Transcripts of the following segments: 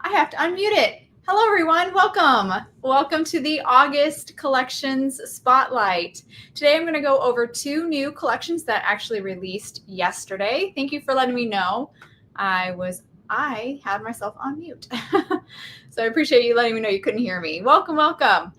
I have to unmute it. Hello, everyone. Welcome. Welcome to the August Collections Spotlight. Today, I'm going to go over two new collections that actually released yesterday. Thank you for letting me know. I had myself on mute. So I appreciate you letting me know you couldn't hear me. Welcome, welcome.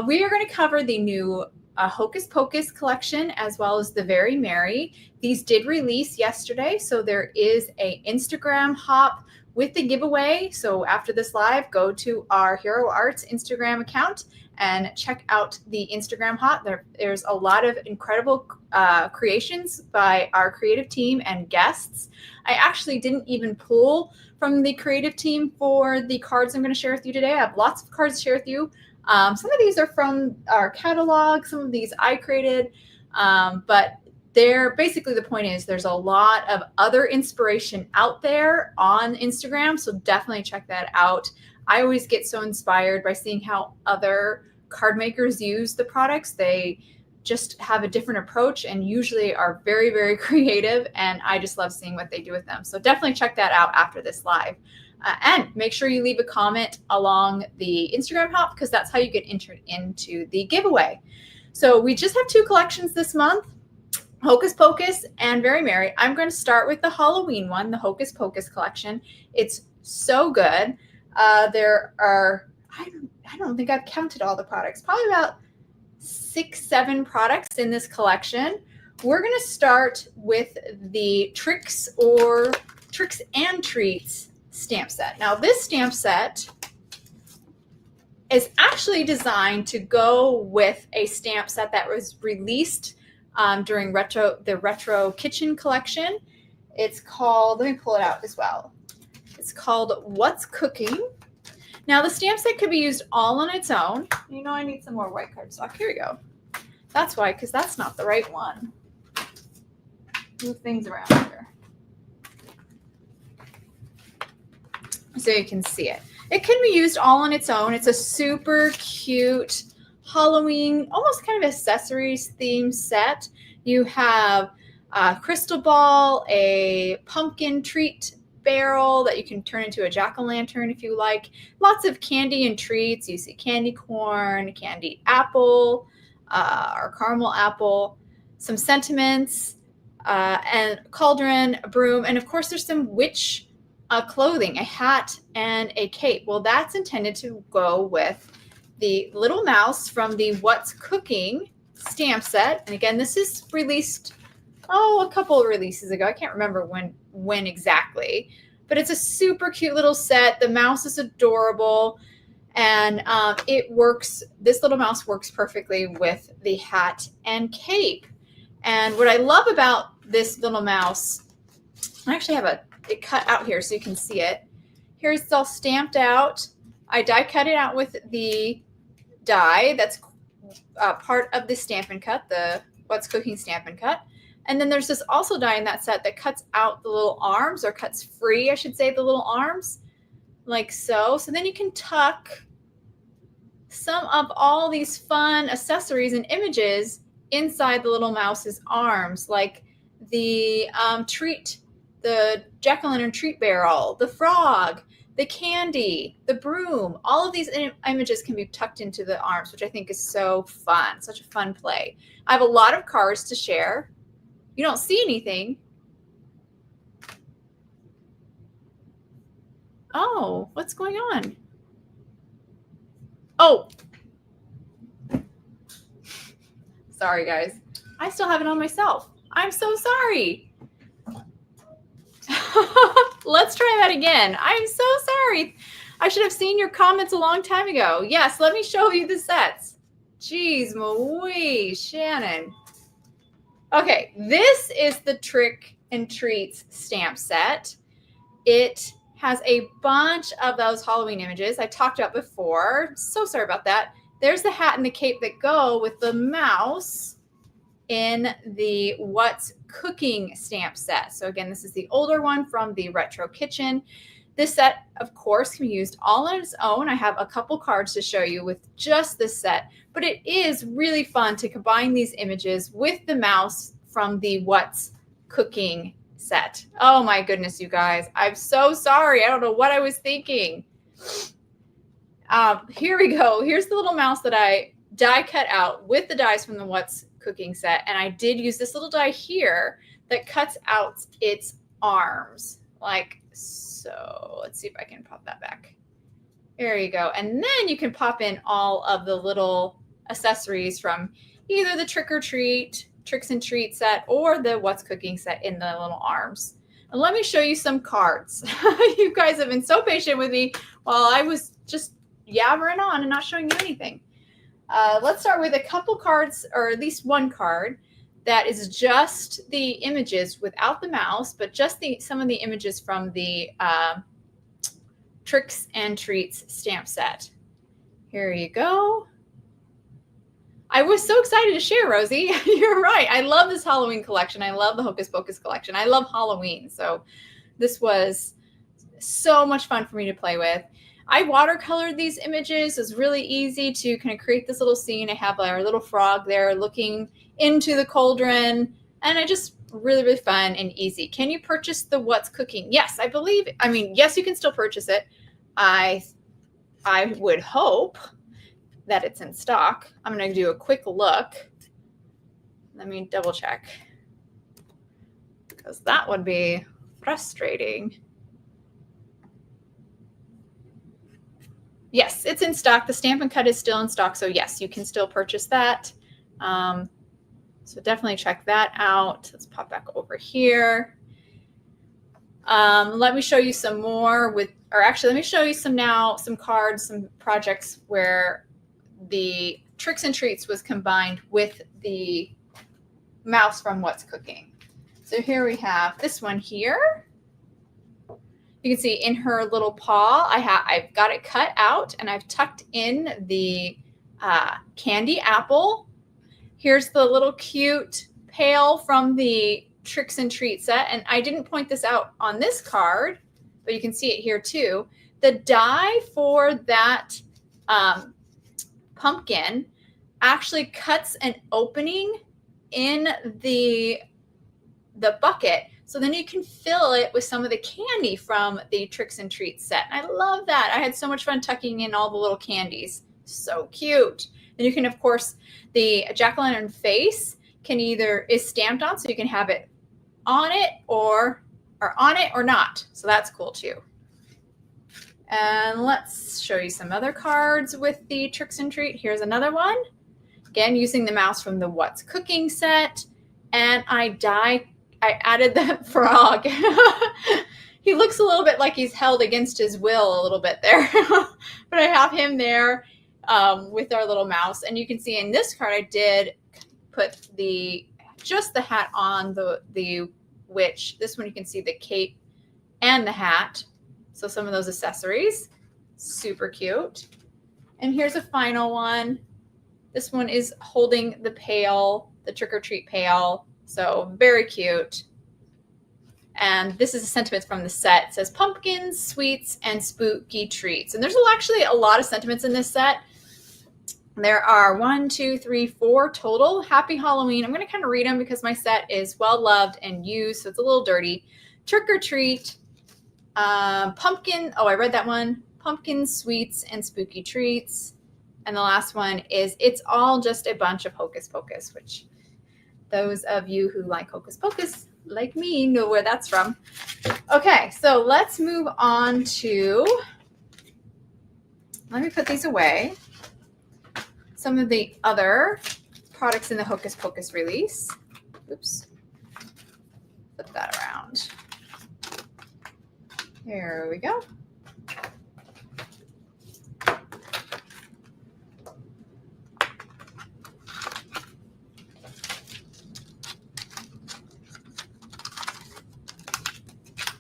We are going to cover the new Hocus Pocus collection as well as the Very Merry. These did release yesterday, so there is a Instagram hop with the giveaway. So after this live, go to our Hero Arts Instagram account and check out the Instagram hop. There's a lot of incredible creations by our creative team and guests. I actually didn't even pull from the creative team for the cards I'm going to share with you today. I have lots of cards to share with you. Some of these are from our catalog. Some of these I created, but basically the point is there's a lot of other inspiration out there on Instagram. So definitely check that out. I always get so inspired by seeing how other card makers use the products. They just have a different approach and usually are very, very creative. And I just love seeing what they do with them. So definitely check that out after this live. And make sure you leave a comment along the Instagram hop because that's how you get entered into the giveaway. So we just have two collections this month, Hocus Pocus and Very Merry. I'm going to start with the Halloween one, the Hocus Pocus collection. It's so good. There are, I don't think I've counted all the products, probably about 6-7 products in this collection. We're going to start with the Tricks and Treats stamp set. Now this stamp set is actually designed to go with a stamp set that was released during the Retro Kitchen collection. It's called, let me pull it out as well. It's called What's Cooking. Now the stamp set could be used all on its own. You know I need some more white cardstock. Here we go. That's why, because that's not the right one. Move things around here so you can see it. It can be used all on its own. It's a super cute Halloween, almost kind of accessories theme set. You have a crystal ball, a pumpkin treat barrel that you can turn into a jack-o'-lantern if you like. Lots of candy and treats. You see candy corn, candy apple, or caramel apple, some sentiments, and cauldron, a broom, and of course there's some witch clothing, a hat and a cape. Well, that's intended to go with the little mouse from the What's Cooking stamp set. And again, this is released, a couple of releases ago. I can't remember when exactly, but it's a super cute little set. The mouse is adorable and it works. This little mouse works perfectly with the hat and cape. And what I love about this little mouse, I actually have it cut out here so you can see it. Here's it's all stamped out. I die cut it out with the die that's part of the Stampin' Cut, the What's Cooking Stampin' Cut. And then there's this also die in that set that cuts out the little arms, or cuts free, I should say, the little arms, like so. So then you can tuck some of all these fun accessories and images inside the little mouse's arms, like the the jack-o'-lantern treat barrel, the frog, the candy, the broom. All of these images can be tucked into the arms, which I think is so fun, such a fun play. I have a lot of cards to share. You don't see anything. Oh, what's going on? Oh. Sorry, guys. I still have it on myself. I'm so sorry. Let's try that again. I'm so sorry. I should have seen your comments a long time ago. Yes, let me show you the sets. Jeez, Marie, Shannon. Okay, this is the Trick and Treats stamp set. It has a bunch of those Halloween images I talked about before. So sorry about that. There's the hat and the cape that go with the mouse in the What's Cooking stamp set. So again, this is the older one from the Retro Kitchen. This set, of course, can be used all on its own. I have a couple cards to show you with just this set, but it is really fun to combine these images with the mouse from the What's Cooking set. Oh my goodness, you guys. I'm so sorry. I don't know what I was thinking. Here we go. Here's the little mouse that I die cut out with the dies from the What's Cooking set. And I did use this little die here that cuts out its arms like so. Let's see if I can pop that back. There you go. And then you can pop in all of the little accessories from either the Tricks and Treat set or the What's Cooking set in the little arms. And let me show you some cards. You guys have been so patient with me while I was just yabbering on and not showing you anything. Let's start with a couple cards, or at least one card that is just the images without the mouse, but just some of the images from the Tricks and Treats stamp set. Here you go. I was so excited to share, Rosie. You're right. I love this Halloween collection. I love the Hocus Pocus collection. I love Halloween. So this was so much fun for me to play with. I watercolored these images. It was really easy to kind of create this little scene. I have our little frog there looking into the cauldron, and I just really fun and easy. Can you purchase the What's Cooking? Yes, I believe. I mean, yes, you can still purchase it. I would hope that it's in stock. I'm going to do a quick look. Let me double check, because that would be frustrating. Yes, it's in stock. The Stamp and Cut is still in stock. So yes, you can still purchase that. So definitely check that out. Let's pop back over here. Let me show you some more let me show you some cards, some projects where the Tricks and Treats was combined with the mouse from What's Cooking. So here we have this one here. You can see in her little paw, I've got it cut out and I've tucked in the candy apple. Here's the little cute pail from the Tricks and Treat set. And I didn't point this out on this card, but you can see it here too. The die for that pumpkin actually cuts an opening in the bucket. So then you can fill it with some of the candy from the Tricks and Treats set. And I love that. I had so much fun tucking in all the little candies. So cute. And you can, of course, the jack-o'-lantern face is stamped on, so you can have it on it or not. So that's cool too. And let's show you some other cards with the Tricks and Treat. Here's another one. Again, using the mouse from the What's Cooking set. And I added that frog. He looks a little bit like he's held against his will a little bit there. But I have him there with our little mouse. And you can see in this card, I did put just the hat on the witch. This one you can see the cape and the hat. So some of those accessories. Super cute. And here's a final one. This one is holding the pail, the Trick or Treat pail. So very cute. And this is a sentiment from the set. It says pumpkins, sweets, and spooky treats. And there's actually a lot of sentiments in this set. There are 1, 2, 3, 4 total. Happy Halloween. I'm going to kind of read them because my set is well loved and used, so it's a little dirty. Trick or treat, pumpkin. Oh, I read that one. Pumpkin, sweets, and spooky treats. And the last one is It's All Just a Bunch of Hocus Pocus, which those of you who like Hocus Pocus, like me, know where that's from. Okay, so let's move on to, let me put these away. Some of the other products in the Hocus Pocus release. Oops. Flip that around. Here we go.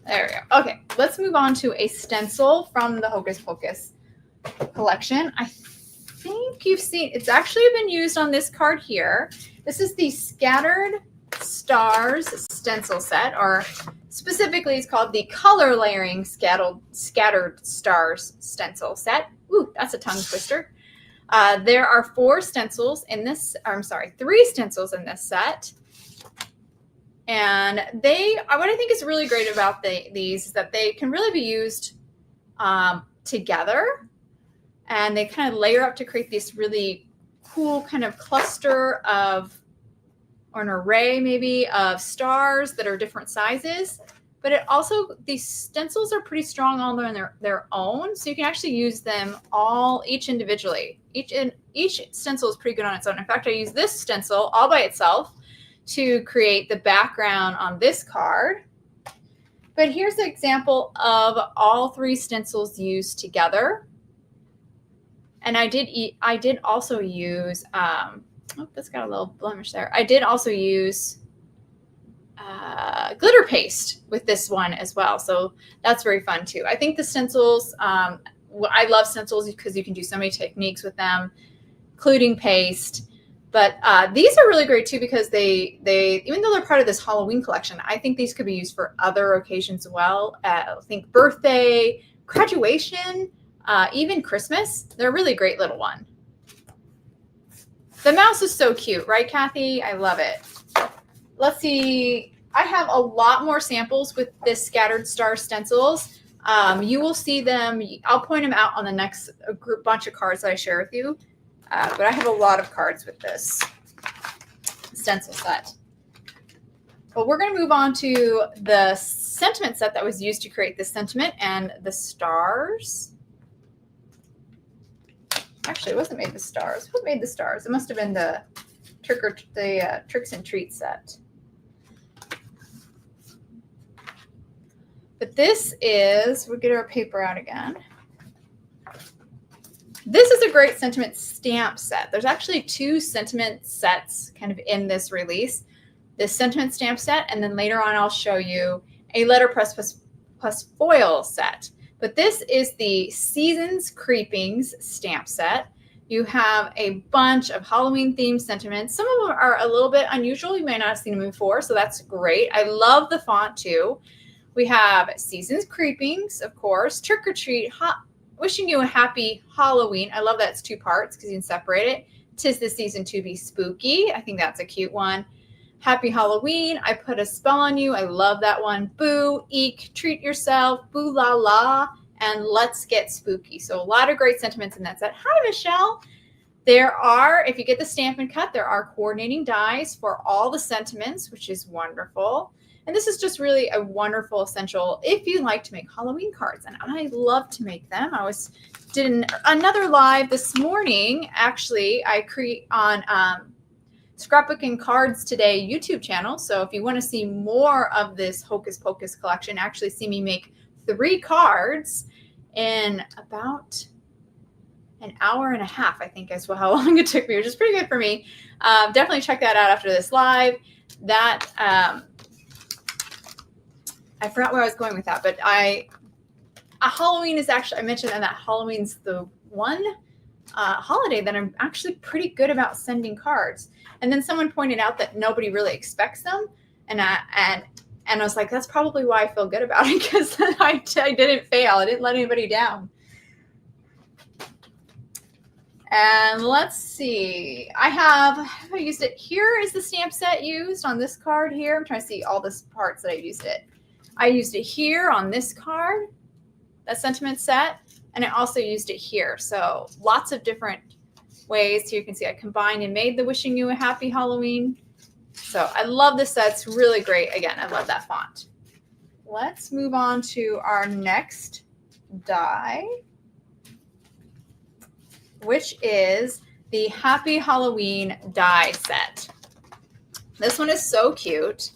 There we go. Okay, let's move on to a stencil from the Hocus Pocus collection. I think you've seen, it's actually been used on this card here. This is the Scattered Stars stencil set, or specifically it's called the Color Layering Scattered Stars stencil set. Ooh, that's a tongue twister. There are 3 stencils in this set. And what I think is really great about these is that they can really be used together, and they kind of layer up to create this really cool kind of cluster of, or an array maybe, of stars that are different sizes. But it also, these stencils are pretty strong on their own, so you can actually use them each individually. Each stencil is pretty good on its own. In fact, I use this stencil all by itself to create the background on this card. But here's an example of all 3 stencils used together. And I did also use, oh, that's got a little blemish there. I did also use glitter paste with this one as well. So that's very fun too. I think the stencils, I love stencils because you can do so many techniques with them, including paste. But these are really great too because they even though they're part of this Halloween collection, I think these could be used for other occasions as well. I think birthday, graduation, even Christmas. They're a really great little one. The mouse is so cute, right, Kathy? I love it. Let's see. I have a lot more samples with this scattered star stencils. You will see them. I'll point them out on the next bunch of cards that I share with you. But I have a lot of cards with this stencil set. But we're going to move on to the sentiment set that was used to create this sentiment and the stars. Actually, it wasn't made the stars. Who made the stars? It must have been the Tricks and Treats set. But this is, we'll get our paper out again. This is a great sentiment stamp set. There's actually 2 sentiment sets kind of in this release. This sentiment stamp set, and then later on I'll show you a letterpress plus foil set. But this is the Seasons Creepings stamp set. You have a bunch of Halloween themed sentiments. Some of them are a little bit unusual. You may not have seen them before, so that's great. I love the font too. We have Seasons Creepings, of course, Trick or Treat, Wishing You a Happy Halloween. I love that it's 2 parts because you can separate it. 'Tis the Season to Be Spooky. I think that's a cute one. Happy Halloween. I Put a Spell on You. I love that one. Boo, Eek, Treat Yourself, Boo La La, and Let's Get Spooky. So a lot of great sentiments in that set. Hi, Michelle. There are, if you get the Stampin' Cut, there are coordinating dies for all the sentiments, which is wonderful. And this is just really a wonderful essential if you like to make Halloween cards. And I love to make them. I did another live this morning. Actually, I create on Scrapbook and Cards Today YouTube channel. So if you want to see more of this Hocus Pocus collection, actually see me make 3 cards in about an hour and a half, I think is how long it took me, which is pretty good for me. Definitely check that out after this live. That I forgot where I was going with that, but Halloween is actually, I mentioned that Halloween's the one holiday that I'm actually pretty good about sending cards. And then someone pointed out that nobody really expects them, and I was like, that's probably why I feel good about it, because I didn't fail. I didn't let anybody down. And let's see, I used it. Here is the stamp set used on this card here. I'm trying to see all the parts that I used it. I used it here on this card, that sentiment set, and I also used it here. So lots of different ways. Here you can see I combined and made the Wishing You a Happy Halloween. So I love this set. It's really great. Again, I love that font. Let's move on to our next die, which is the Happy Halloween die set. This one is so cute.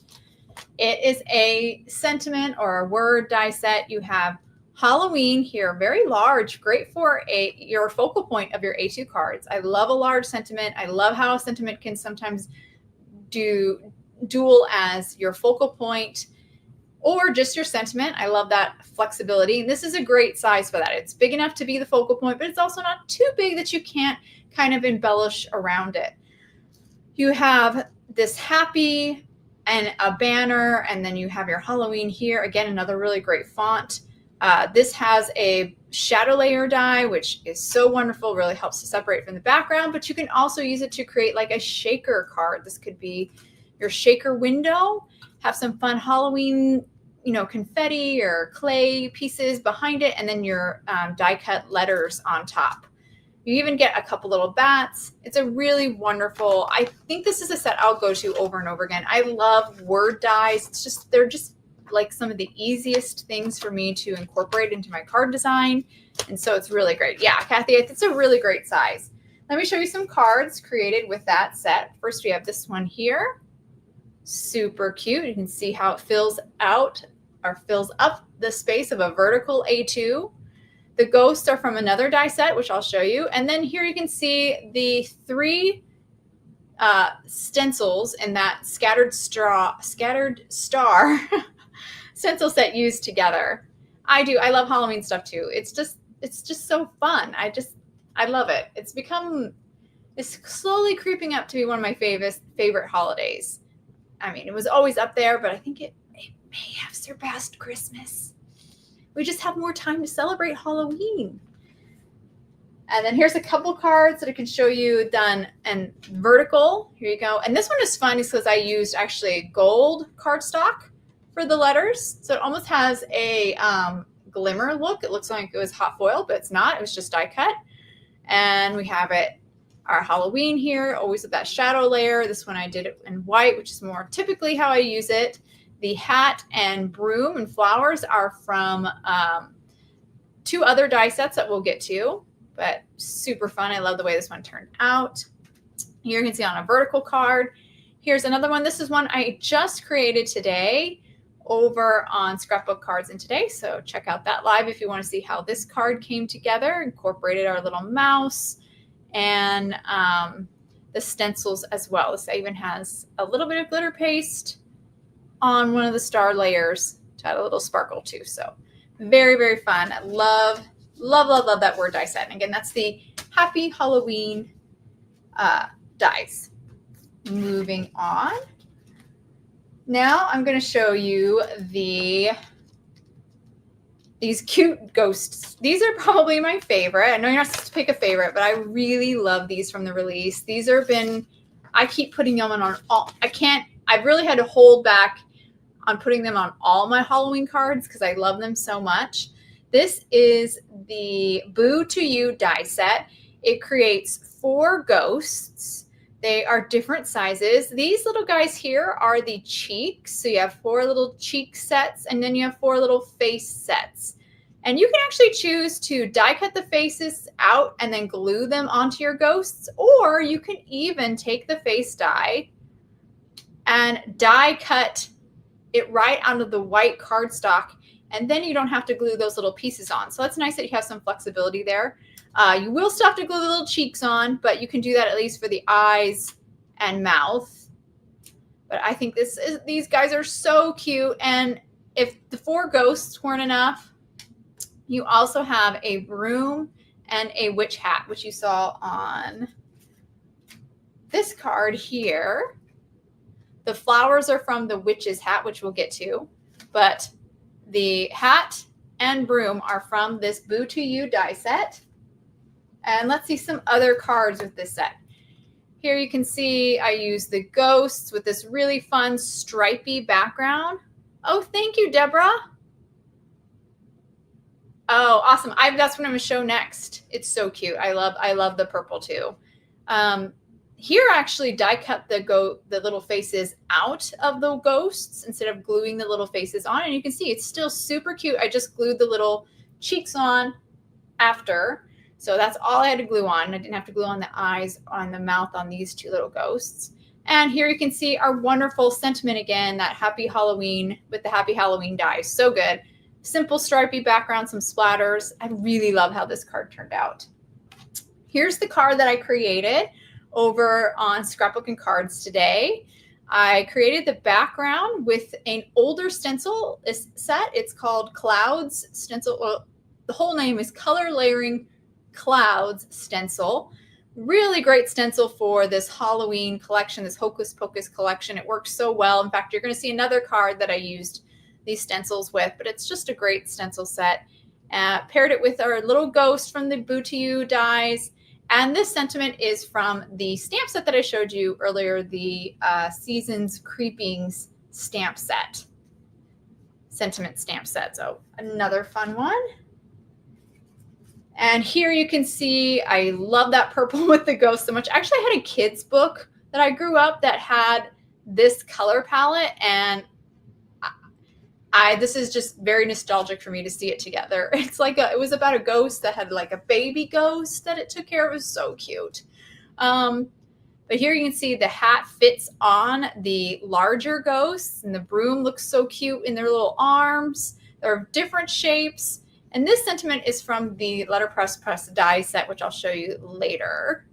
It is a sentiment or a word die set. You have Halloween here, very large, great for your focal point of your A2 cards. I love a large sentiment. I love how a sentiment can sometimes dual as your focal point or just your sentiment. I love that flexibility. And this is a great size for that. It's big enough to be the focal point, but it's also not too big that you can't kind of embellish around it. You have this happy and a banner, and then you have your Halloween here. Again, another really great font. This has a shadow layer die, which is so wonderful, really helps to separate from the background, but you can also use it to create like a shaker card. This could be your shaker window. have some fun Halloween, confetti or clay pieces behind it, and then your die cut letters on top. You even get a couple little bats. It's a really wonderful, I think this is a set I'll go to over and over again. I love word dies. They're just like some of the easiest things for me to incorporate into my card design. And so it's really great. Yeah, Kathy, it's a really great size. Let me show you some cards created with that set. First, we have this one here. Super cute. You can see how it fills out or fills up the space of a vertical A2. The ghosts are from another die set, which I'll show you. And then here you can see the 3 stencils in that scattered star stencil set used together. I love Halloween stuff too. It's just so fun. I love it. It's slowly creeping up to be one of my favorite holidays. I mean, it was always up there, but I think it may have surpassed Christmas. We just have more time to celebrate Halloween. And then here's a couple cards that I can show you done in vertical. Here you go. And this one is fun because I used actually gold cardstock for the letters. So it almost has a glimmer look. It looks like it was hot foil, but it's not. It was just die cut. And we have our Halloween here, always with that shadow layer. This one I did it in white, which is more typically how I use it. The hat and broom and flowers are from 2 other die sets that we'll get to, but super fun. I love the way this one turned out. Here you can see on a vertical card. Here's another one. This is one I just created today over on Scrapbook Cards in Today. So check out that live if you want to see how this card came together, incorporated our little mouse and the stencils as well. This even has a little bit of glitter paste on one of the star layers to add a little sparkle too. So very, very fun. I love that word die set. And again, that's the Happy Halloween dies. Moving on. Now I'm going to show you these cute ghosts. These are probably my favorite. I know you're not supposed to pick a favorite, but I really love these from the release. These I keep putting them on all. I've really had to hold back on putting them on all my Halloween cards because I love them so much. This is the Boo to You die set. It creates 4 ghosts. They are different sizes. These little guys here are the cheeks. So you have 4 little cheek sets, and then you have 4 little face sets. And you can actually choose to die cut the faces out and then glue them onto your ghosts, or you can even take the face die and die cut it right onto the white cardstock, and then you don't have to glue those little pieces on. So that's nice that you have some flexibility there. You will still have to glue the little cheeks on, but you can do that at least for the eyes and mouth. But I think these guys are so cute. And if the 4 ghosts weren't enough, you also have a broom and a witch hat, which you saw on this card here. The flowers are from the witch's hat, which we'll get to, but the hat and broom are from this Boo to You die set. And let's see some other cards with this set. Here you can see I use the ghosts with this really fun stripy background. Oh, thank you, Deborah. Oh, awesome. That's what I'm going to show next. It's so cute. I love the purple too. Here I actually die cut the little faces out of the ghosts instead of gluing the little faces on. And you can see it's still super cute. I just glued the little cheeks on after. So that's all I had to glue on. I didn't have to glue on the eyes, on the mouth on these 2 little ghosts. And here you can see our wonderful sentiment again, that Happy Halloween with the Happy Halloween dies. So good. Simple stripy background, some splatters. I really love how this card turned out. Here's the card that I created over on Scrapbook and Cards today. I created the background with an older stencil set. It's called Clouds Stencil. Well, the whole name is Color Layering Clouds Stencil. Really great stencil for this Halloween collection, this Hocus Pocus collection. It works so well. In fact, you're going to see another card that I used these stencils with, but it's just a great stencil set. Paired it with our little ghost from the Boo to You dies. And this sentiment is from the stamp set that I showed you earlier, the Seasons Creepings stamp set, sentiment stamp set. So another fun one. And here you can see, I love that purple with the ghost so much. Actually, I had a kid's book that I grew up that had this color palette, and this is just very nostalgic for me to see it together. It's like it was about a ghost that had like a baby ghost that it took care of. It was so cute. But here you can see the hat fits on the larger ghosts, and the broom looks so cute in their little arms. They're different shapes. And this sentiment is from the Letterpress Press die set, which I'll show you later.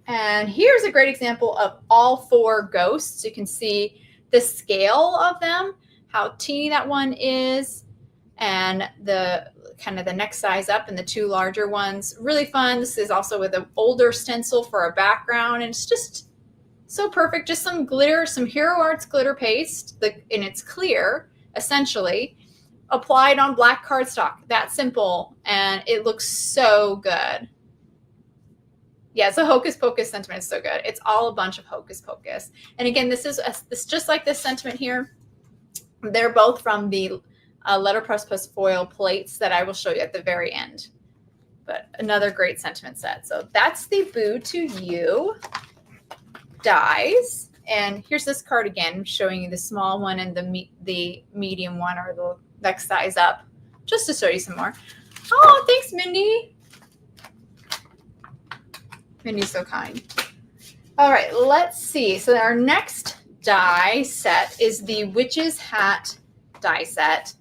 And here's a great example of all 4 ghosts. You can see the scale of them, how teeny that one is, and the kind of the next size up and the 2 larger ones. Really fun. This is also with an older stencil for a background, and it's just so perfect. Just some glitter, some Hero Arts glitter paste, and it's clear, essentially, applied on black cardstock. That simple, and it looks so good. Yeah, it's a Hocus Pocus sentiment. It's so good. It's all a bunch of Hocus Pocus. And again, this is just like this sentiment here. They're both from the Letterpress Plus foil plates that I will show you at the very end. But another great sentiment set. So that's the Boo to You dies. And here's this card again, showing you the small one and the medium one, or the next size up, just to show you some more. Oh, thanks, Mindy. Mindy's so kind. All right, let's see. So our next die set is the Witch's Hat die set.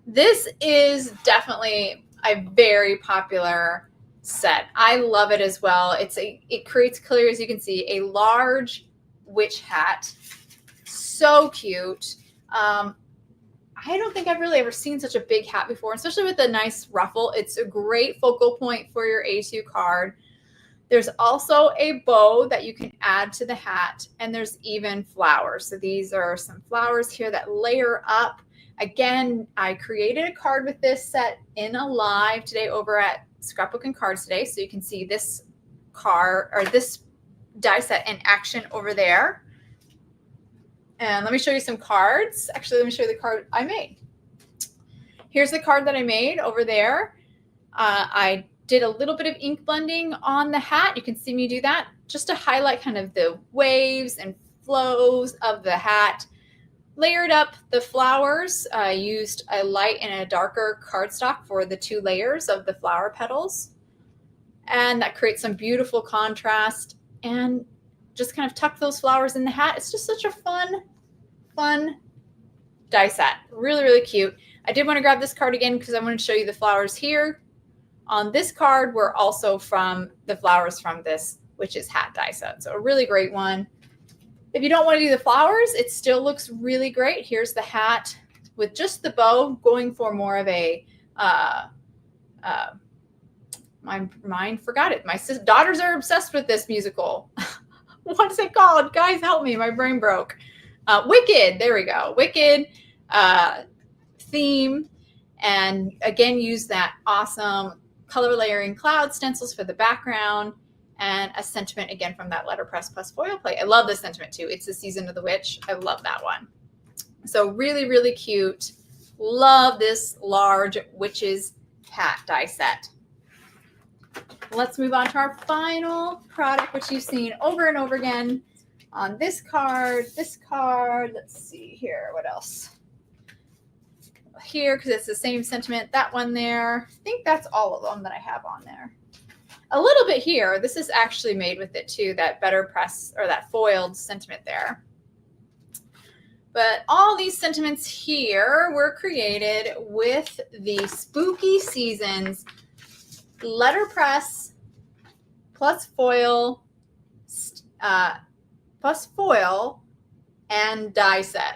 This is definitely a very popular set. I love it as well. It creates clear, as you can see, a large witch hat. So cute. I don't think I've really ever seen such a big hat before, especially with a nice ruffle. It's a great focal point for your A2 card. There's also a bow that you can add to the hat, and there's even flowers. So these are some flowers here that layer up. Again, I created a card with this set in a live today over at Scrapbook and Cards today, so you can see this card, or this die set in action over there. And let me show you some cards. Actually, let me show you the card I made. Here's the card that I made over there. I did a little bit of ink blending on the hat. You can see me do that just to highlight kind of the waves and flows of the hat. Layered up the flowers. I used a light and a darker cardstock for the 2 layers of the flower petals. And that creates some beautiful contrast, and just kind of tuck those flowers in the hat. It's just such a fun die set. Really, really cute. I did want to grab this card again because I want to show you the flowers here. On this card were also from the flowers from this Witch's Hat die set. So a really great one. If you don't want to do the flowers, it still looks really great. Here's the hat with just the bow, going for more of a, my mind forgot it. My daughters are obsessed with this musical. What is it called? Guys, help me. My brain broke. Wicked. There we go. Wicked theme. And again, use that awesome color layering cloud stencils for the background, and a sentiment again from that Letterpress Plus foil plate. I love this sentiment too. It's the Season of the Witch. I love that one. So really, really cute. Love this large Witch's Hat die set. Let's move on to our final product, which you've seen over and over again on this card. Let's see here. What else? Here, because it's the same sentiment. That one there. I think that's all of them that I have on there. A little bit here. This is actually made with it too, that better press, or that foiled sentiment there. But all these sentiments here were created with the Spooky Seasons Letterpress plus foil and die set.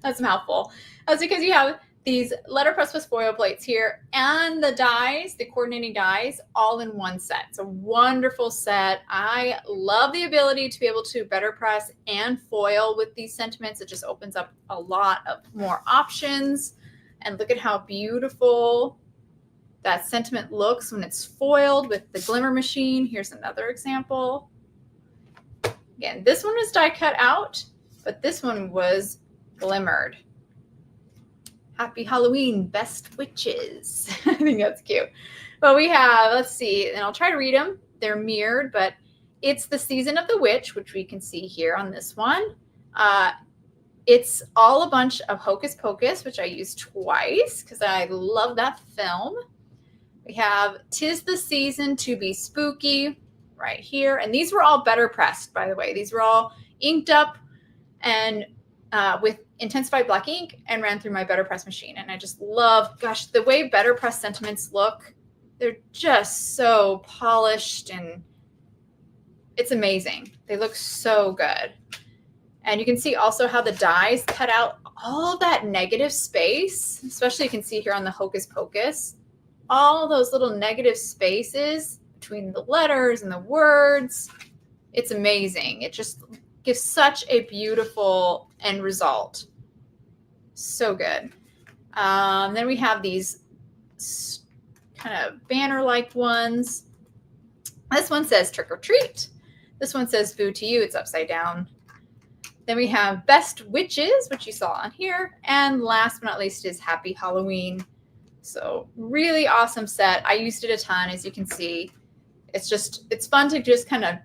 That's a mouthful. That's because you have these Letterpress plus foil plates here and the dies, the coordinating dies, all in one set. It's a wonderful set. I love the ability to be able to better press and foil with these sentiments. It just opens up a lot of more options. And look at how beautiful that sentiment looks when it's foiled with the glimmer machine. Here's another example. Again, this one was die cut out, but this one was glimmered. Happy Halloween, best witches. I think that's cute. But we have, let's see, and I'll try to read them. They're mirrored, but it's the season of the witch, which we can see here on this one. It's all a bunch of Hocus Pocus, which I used twice because I love that film. We have 'Tis the Season to Be Spooky right here. And these were all better pressed, by the way. These were all inked up and with intensified black ink and ran through my better press machine. And I just love, gosh, the way better press sentiments look. They're just so polished and it's amazing. They look so good. And you can see also how the dies cut out all of that negative space, especially you can see here on the Hocus Pocus, all those little negative spaces between the letters and the words. It's amazing. It just gives such a beautiful end result. So good. Then we have these kind of banner-like ones. This one says trick or treat. This one says boo to you. It's upside down. Then we have Best Witches, which you saw on here. And last but not least is Happy Halloween. So really awesome set. I used it a ton, as you can see. It's fun to just kind of,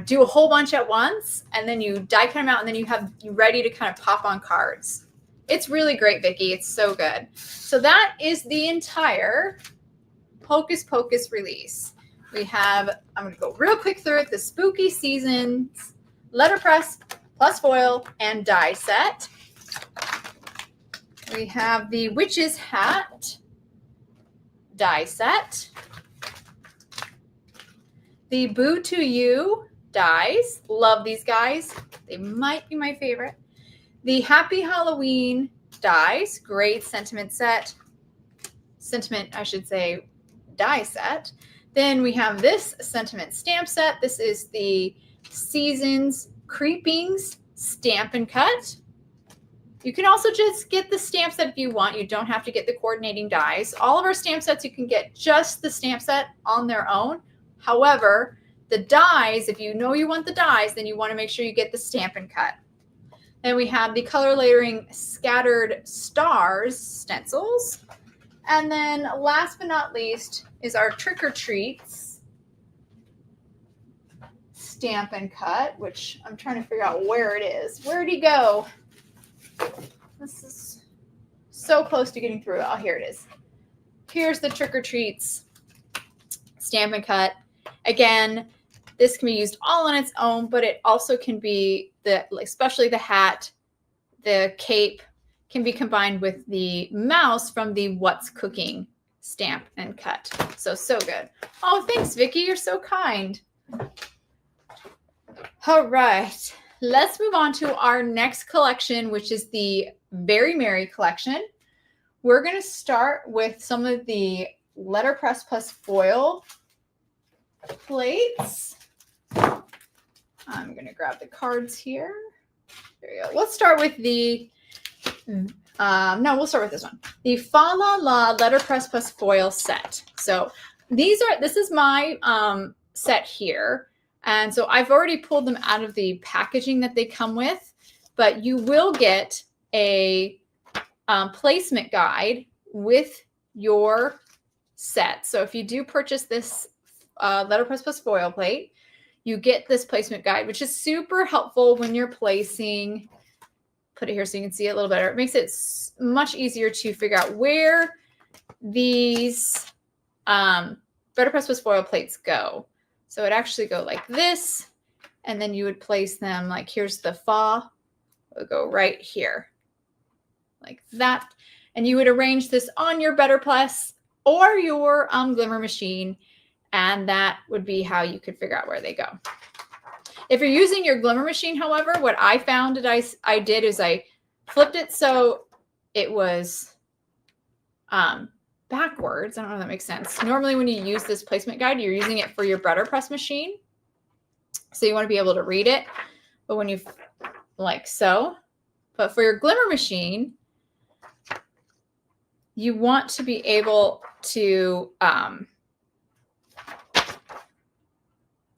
do a whole bunch at once, and then you die cut them out, and then you ready to kind of pop on cards. It's really great, Vicki. It's so good. So that is the entire Hocus Pocus release. We have, I'm going to go real quick through it, the Spooky Seasons letterpress plus foil and die set. We have the Witch's Hat die set. The Boo to You dies. Love these guys. They might be my favorite. The Happy Halloween dies. Great sentiment set. Sentiment, I should say, die set. Then we have this sentiment stamp set. This is the Seasons Creepings Stamp and Cut. You can also just get the stamp set if you want. You don't have to get the coordinating dies. All of our stamp sets, you can get just the stamp set on their own. However, the dies, if you know you want the dies, then you want to make sure you get the Stamp and Cut. Then we have the color layering Scattered Stars stencils. And then last but not least is our Trick or Treats Stamp and Cut, which I'm trying to figure out where it is. Where'd he go? This is so close to getting through it. Oh, here it is. Here's the Trick or Treats Stamp and Cut. Again, this can be used all on its own, but it also can be, especially the hat, the cape, can be combined with the mouse from the What's Cooking Stamp and Cut. So good. Oh, thanks, Vicki. You're so kind. All right. Let's move on to our next collection, which is the Very Merry collection. We're going to start with some of the letterpress plus foil plates. I'm going to grab the cards here. There you go. Let's start with the, we'll start with this one. The Fa La La letterpress plus foil set. So this is my set here. And so I've already pulled them out of the packaging that they come with, but you will get a placement guide with your set. So if you do purchase this letterpress plus foil plate, you get this placement guide, which is super helpful when you're placing. Put it here so you can see it a little better. It makes it much easier to figure out where these letterpress plus foil plates go. So it actually go like this, and then you would place them like, here's the fa, it would go right here, like that. And you would arrange this on your Better Plus or your Glimmer machine, and that would be how you could figure out where they go. If you're using your Glimmer machine, however, what I found that I did is I flipped it so it was backwards. I don't know if that makes sense. Normally when you use this placement guide, you're using it for your Better Press machine. So you want to be able to read it, but when you like so, but for your Glimmer machine, you want to be able to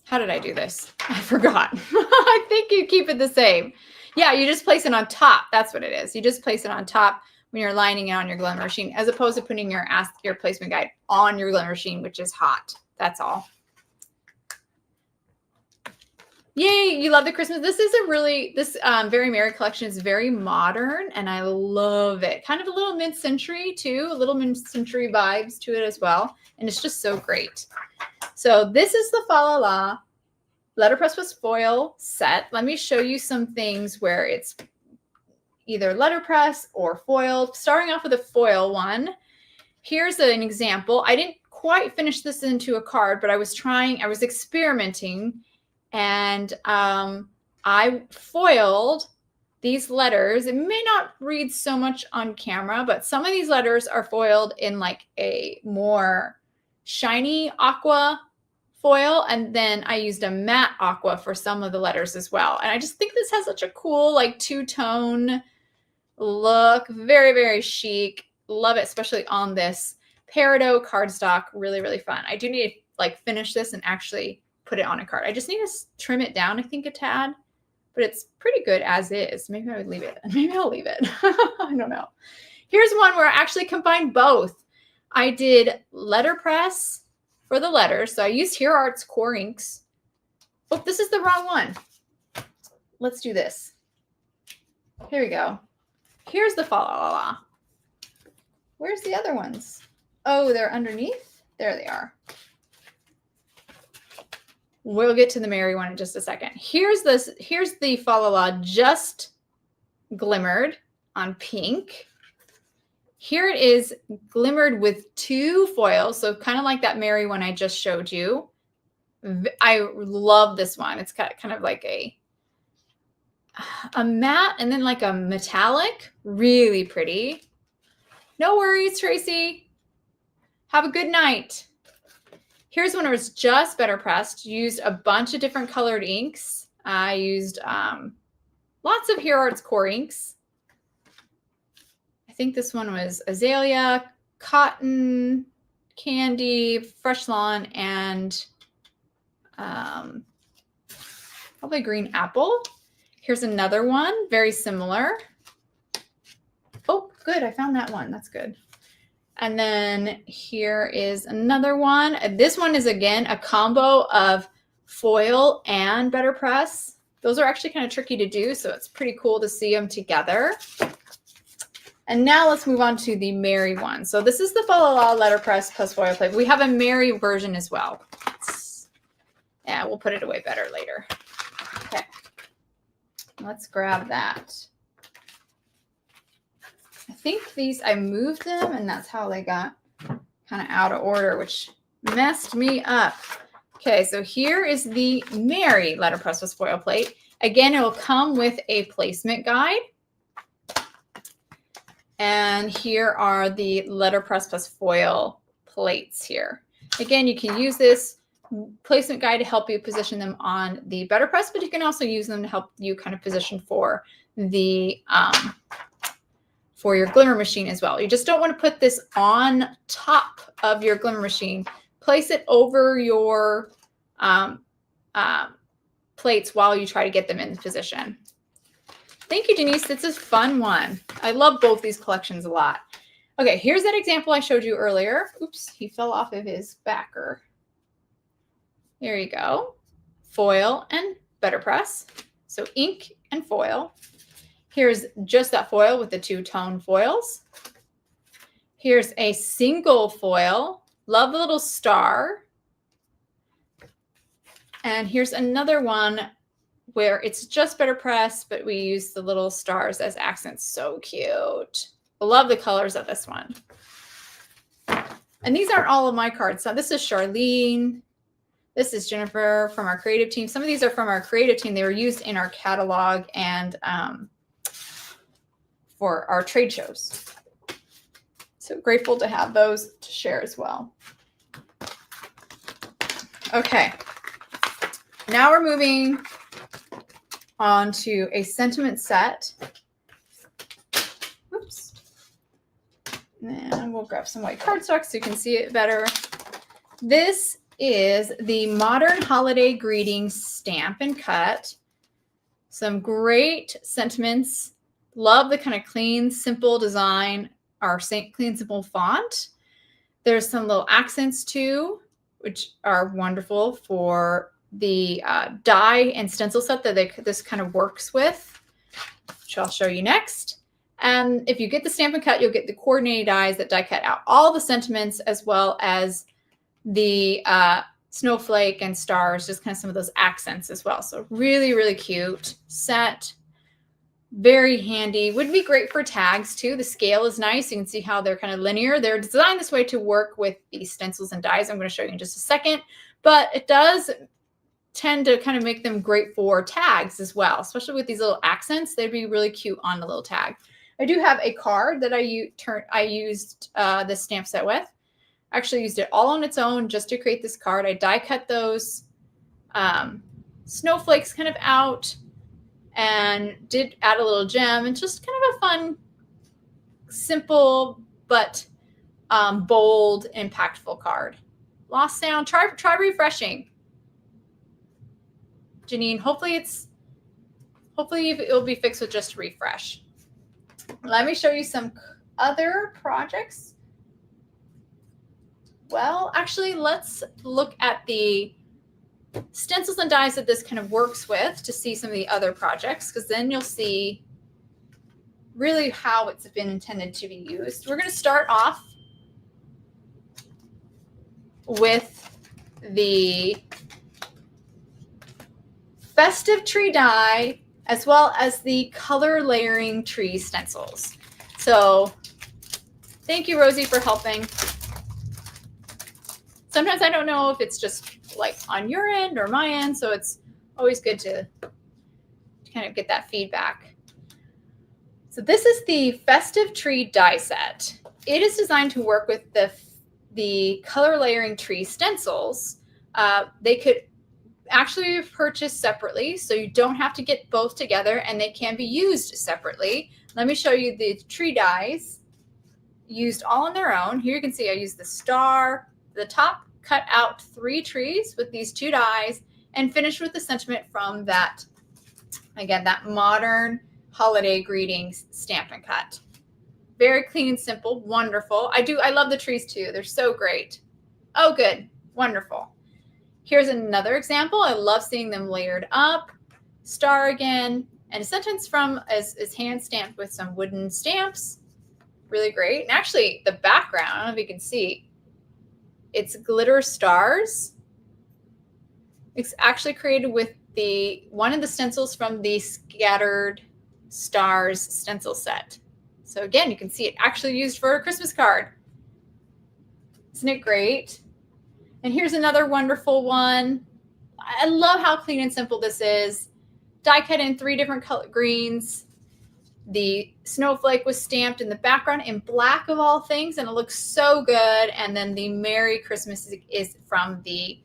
How did I do this? I forgot. I think you keep it the same. Yeah, you just place it on top. That's what it is. You just place it on top when you're lining it on your glimmer machine, as opposed to putting your placement guide on your glimmer machine, which is hot. That's all. Yay, you love the Christmas. This is this Very Merry collection is very modern, and I love it. Kind of a little mid-century too, a little mid-century vibes to it as well. And it's just so great. So this is the Fa La La letterpress with foil set. Let me show you some things where it's either letterpress or foil. Starting off with a foil one. Here's an example. I didn't quite finish this into a card, but I was experimenting, and I foiled these letters. It may not read so much on camera, but some of these letters are foiled in like a more shiny aqua foil, and then I used a matte aqua for some of the letters as well. And I just think this has such a cool like two-tone look. Very, very chic. Love it, especially on this peridot cardstock. Really, really fun. I do need to like finish this and actually put it on a card. I just need to trim it down, I think, a tad, but it's pretty good as is. Maybe I would leave it. Maybe I'll leave it. I don't know. Here's one where I actually combined both. I did letterpress for the letters. So I used Hero Arts Core Inks. Oh, this is the wrong one. Let's do this. Here we go. Here's the Fa La La La. Where's the other ones? Oh, they're underneath? There they are. We'll get to the Merry one in just a second. Here's the Fa La La just glimmered on pink. Here it is glimmered with two foils, so kind of like that Merry one I just showed you. I love this one. It's got kind of like a matte and then like a metallic. Really pretty. No worries, Tracy. Have a good night. Here's one where it's just better pressed. Used a bunch of different colored inks. I used lots of Hero Arts Core Inks. I think this one was Azalea, Cotton Candy, Fresh Lawn, and probably Green Apple. Here's another one, very similar. Oh, good. I found that one. That's good. And then here is another one. This one is, again, a combo of foil and better press. Those are actually kind of tricky to do, so it's pretty cool to see them together. And now let's move on to the Merry one. So this is the Fa La La letterpress plus foil plate. We have a Merry version as well. Yeah, we'll put it away better later. Okay. Let's grab that. I think these, I moved them, and that's how they got kind of out of order, which messed me up. Okay, so here is the Merry letterpress with foil plate. Again, it will come with a placement guide. And here are the letterpress plus foil plates here. Again, you can use this placement guide to help you position them on the better press, but you can also use them to help you kind of position for the for your glimmer machine as well. You just don't want to put this on top of your glimmer machine. Place it over your plates while you try to get them in position. Thank you, Denise. It's a fun one. I love both these collections a lot. Okay, here's that example I showed you earlier. Oops, he fell off of his backer. There you go. Foil and better press. So ink and foil. Here's just that foil with the two-tone foils. Here's a single foil. Love the little star. And here's another one where it's just better press, but we use the little stars as accents. So cute. Love the colors of this one. And these aren't all of my cards. So this is Charlene. This is Jennifer from our creative team. Some of these are from our creative team. They were used in our catalog and for our trade shows. So grateful to have those to share as well. Okay. Now we're moving on to a sentiment set. Oops. And we'll grab some white cardstock so you can see it better. This is the Modern Holiday Greetings Stamp and Cut. Some great sentiments. Love the kind of clean, simple design, our clean, simple font. There's some little accents too, which are wonderful for the die and stencil set that this kind of works with, which I'll show you next. And if you get the Stamp and Cut, you'll get the coordinated dies that die cut out all the sentiments, as well as the snowflake and stars, just kind of some of those accents as well. So really, really cute set. Very handy. Would be great for tags too. The scale is nice. You can see how they're kind of linear. They're designed this way to work with the stencils and dies. I'm going to show you in just a second, but it does tend to kind of make them great for tags as well, especially with these little accents. They'd be really cute on a little tag. I do have a card that I used this stamp set with. I actually used it all on its own just to create this card. I die cut those snowflakes kind of out and did add a little gem, and just kind of a fun, simple, but bold, impactful card. Lost sound. Try refreshing, Janine. Hopefully it'll be fixed with just refresh. Let me show you some other projects. Well, actually, let's look at the stencils and dies that this kind of works with to see some of the other projects, because then you'll see really how it's been intended to be used. We're going to start off with the Festive tree die, as well as the color layering tree stencils. So thank you, Rosie, for helping. Sometimes I don't know if it's just like on your end or my end, so it's always good to kind of get that feedback. So this is the Festive Tree die set. It is designed to work with the color layering tree stencils. They could actually be purchased separately, so you don't have to get both together, and they can be used separately. Let me show you the tree dies used all on their own. Here you can see I used the star, the top, cut out 3 trees with these 2 dies, and finished with the sentiment from that, again, that Modern Holiday Greetings Stamp and Cut. Very clean and simple, wonderful. I love the trees too. They're so great. Oh, good, wonderful. Here's another example. I love seeing them layered up. Star again, and a sentence from is hand stamped with some wooden stamps. Really great. And actually, the background, I don't know if you can see, it's glitter stars. It's actually created with one of the stencils from the Scattered Stars stencil set. So again, you can see it actually used for a Christmas card. Isn't it great? And here's another wonderful one. I love how clean and simple this is. Die cut in 3 different color greens. The snowflake was stamped in the background in black of all things, and it looks so good. And then the Merry Christmas is from the,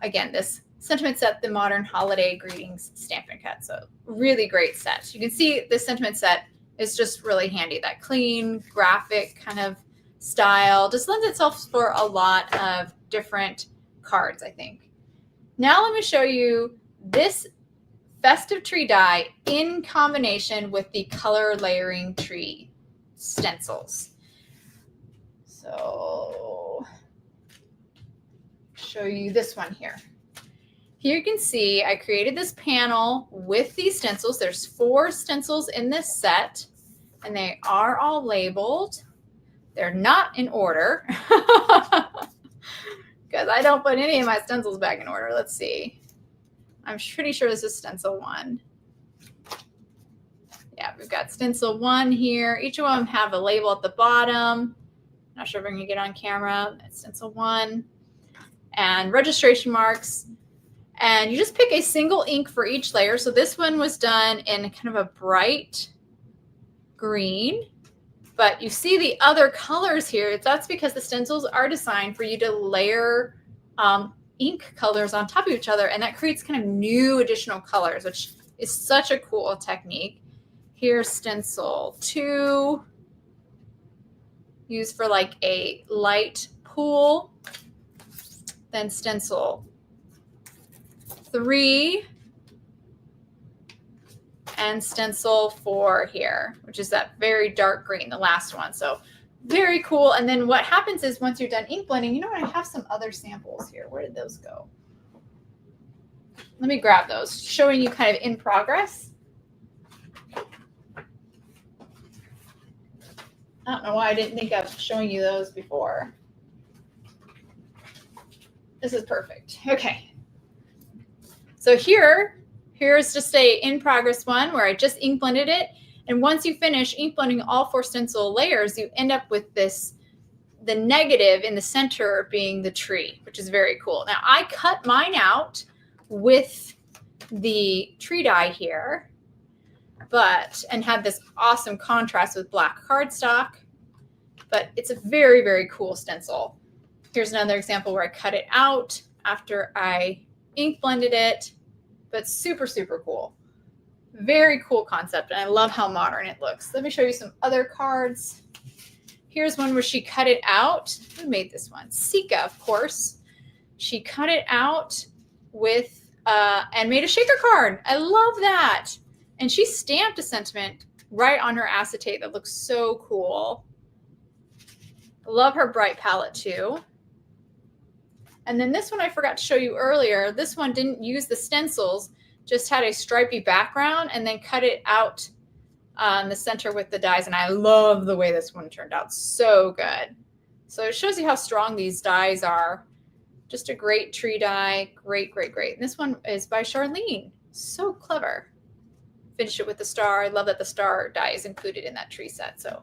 again, this sentiment set, the Modern Holiday Greetings Stamp and Cut. So really great set. You can see this sentiment set is just really handy. That clean graphic kind of style just lends itself for a lot of different cards, I think. Now let me show you this Festive Tree die in combination with the color layering tree stencils. So show you this one here. Here you can see I created this panel with these stencils. There's 4 stencils in this set, and they are all labeled. They're not in order because I don't put any of my stencils back in order. Let's see. I'm pretty sure this is stencil 1. Yeah, we've got stencil 1 here. Each of them have a label at the bottom. Not sure if I'm going to get on camera. That's stencil 1. And registration marks. And you just pick a single ink for each layer. So this one was done in kind of a bright green. But you see the other colors here. That's because the stencils are designed for you to layer ink colors on top of each other, and that creates kind of new additional colors, which is such a cool technique. Here's stencil 2, used for like a light pool. then stencil 3, and stencil 4 here, which is that very dark green, the last one. So very cool. And then what happens is once you're done ink blending, you know what? I have some other samples here. Where did those go? Let me grab those, showing you kind of in progress. I don't know why I didn't think of showing you those before. This is perfect. Okay. So here's just a in progress one where I just ink blended it. And once you finish ink blending all 4 stencil layers, you end up with this, the negative in the center being the tree, which is very cool. Now I cut mine out with the tree die here, and had this awesome contrast with black cardstock, but it's a very, very cool stencil. Here's another example where I cut it out after I ink blended it, but super, super cool. Very cool concept, and I love how modern it looks. Let me show you some other cards. Here's one where she cut it out. Who made this one? Sika, of course. She cut it out with, and made a shaker card. I love that. And she stamped a sentiment right on her acetate that looks so cool. I love her bright palette too. And then this one I forgot to show you earlier. This one didn't use the stencils, just had a stripy background and then cut it out in the center with the dies. And I love the way this one turned out. So good. So it shows you how strong these dies are. Just a great tree die. Great, great, great. And this one is by Charlene. So clever. Finish it with the star. I love that the star die is included in that tree set. So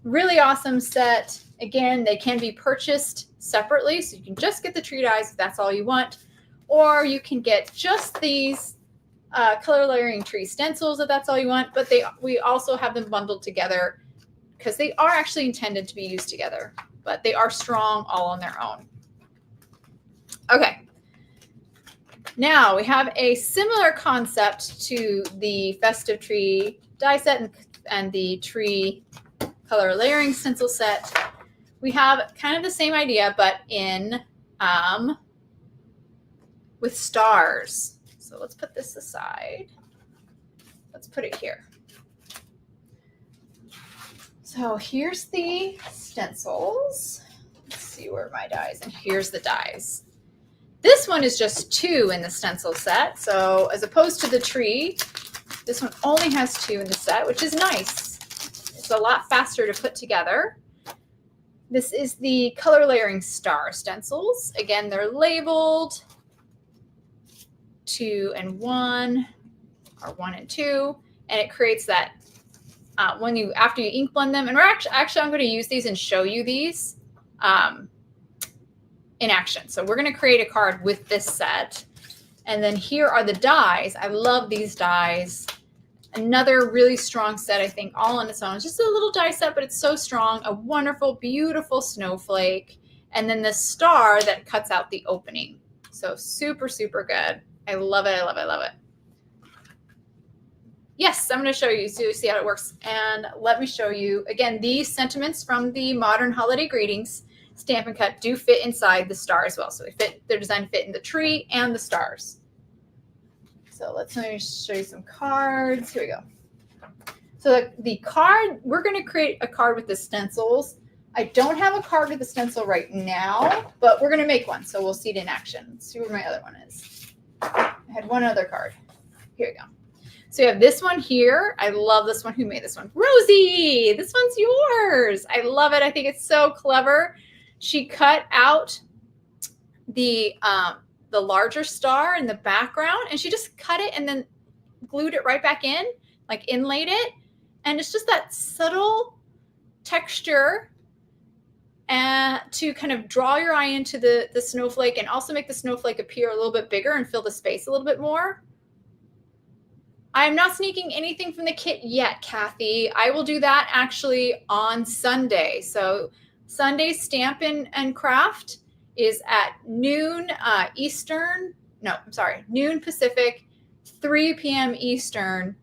really awesome set. Again, they can be purchased separately. So you can just get the tree dies if that's all you want. Or you can get just these color layering tree stencils if that's all you want. But we also have them bundled together because they are actually intended to be used together. But they are strong all on their own. Okay. Now we have a similar concept to the Festive Tree die set and the tree color layering stencil set. We have kind of the same idea, but in with stars. So let's put this aside. Let's put it here. So here's the stencils. Let's see where my dies, and here's the dies. This one is just 2 in the stencil set. So as opposed to the tree, this one only has 2 in the set, which is nice. It's a lot faster to put together. This is the color layering star stencils. Again, they're labeled 2 and 1 or 1 and 2, and it creates that after you ink blend them. And we're actually I'm going to use these and show you these in action. So we're going to create a card with this set. And then here are the dies. I love these dies. Another really strong set, I think, all on its own. It's just a little die set, but it's so strong. A wonderful, beautiful snowflake. And then the star that cuts out the opening. So super, super good. I love it. I love it. I love it. Yes, I'm going to show you so you see how it works. And let me show you, again, these sentiments from the Modern Holiday Greetings Stampin' Cut do fit inside the star as well. So they're designed to fit in the tree and the stars. So let me show you some cards. Here we go. So the card, we're going to create a card with the stencils. I don't have a card with the stencil right now, but we're going to make one. So we'll see it in action. Let's see where my other one is. I had one other card. Here we go. So you have this one here. I love this one. Who made this one? Rosie. This one's yours. I love it. I think it's so clever. She cut out the larger star in the background, and she just cut it and then glued it right back in, like inlaid it. And it's just that subtle texture to kind of draw your eye into the snowflake and also make the snowflake appear a little bit bigger and fill the space a little bit more. I'm not sneaking anything from the kit yet, Kathy. I will do that actually on Sunday. So Sunday Stampin' and Craft is at noon Eastern. No, I'm sorry, noon Pacific, 3 p.m. Eastern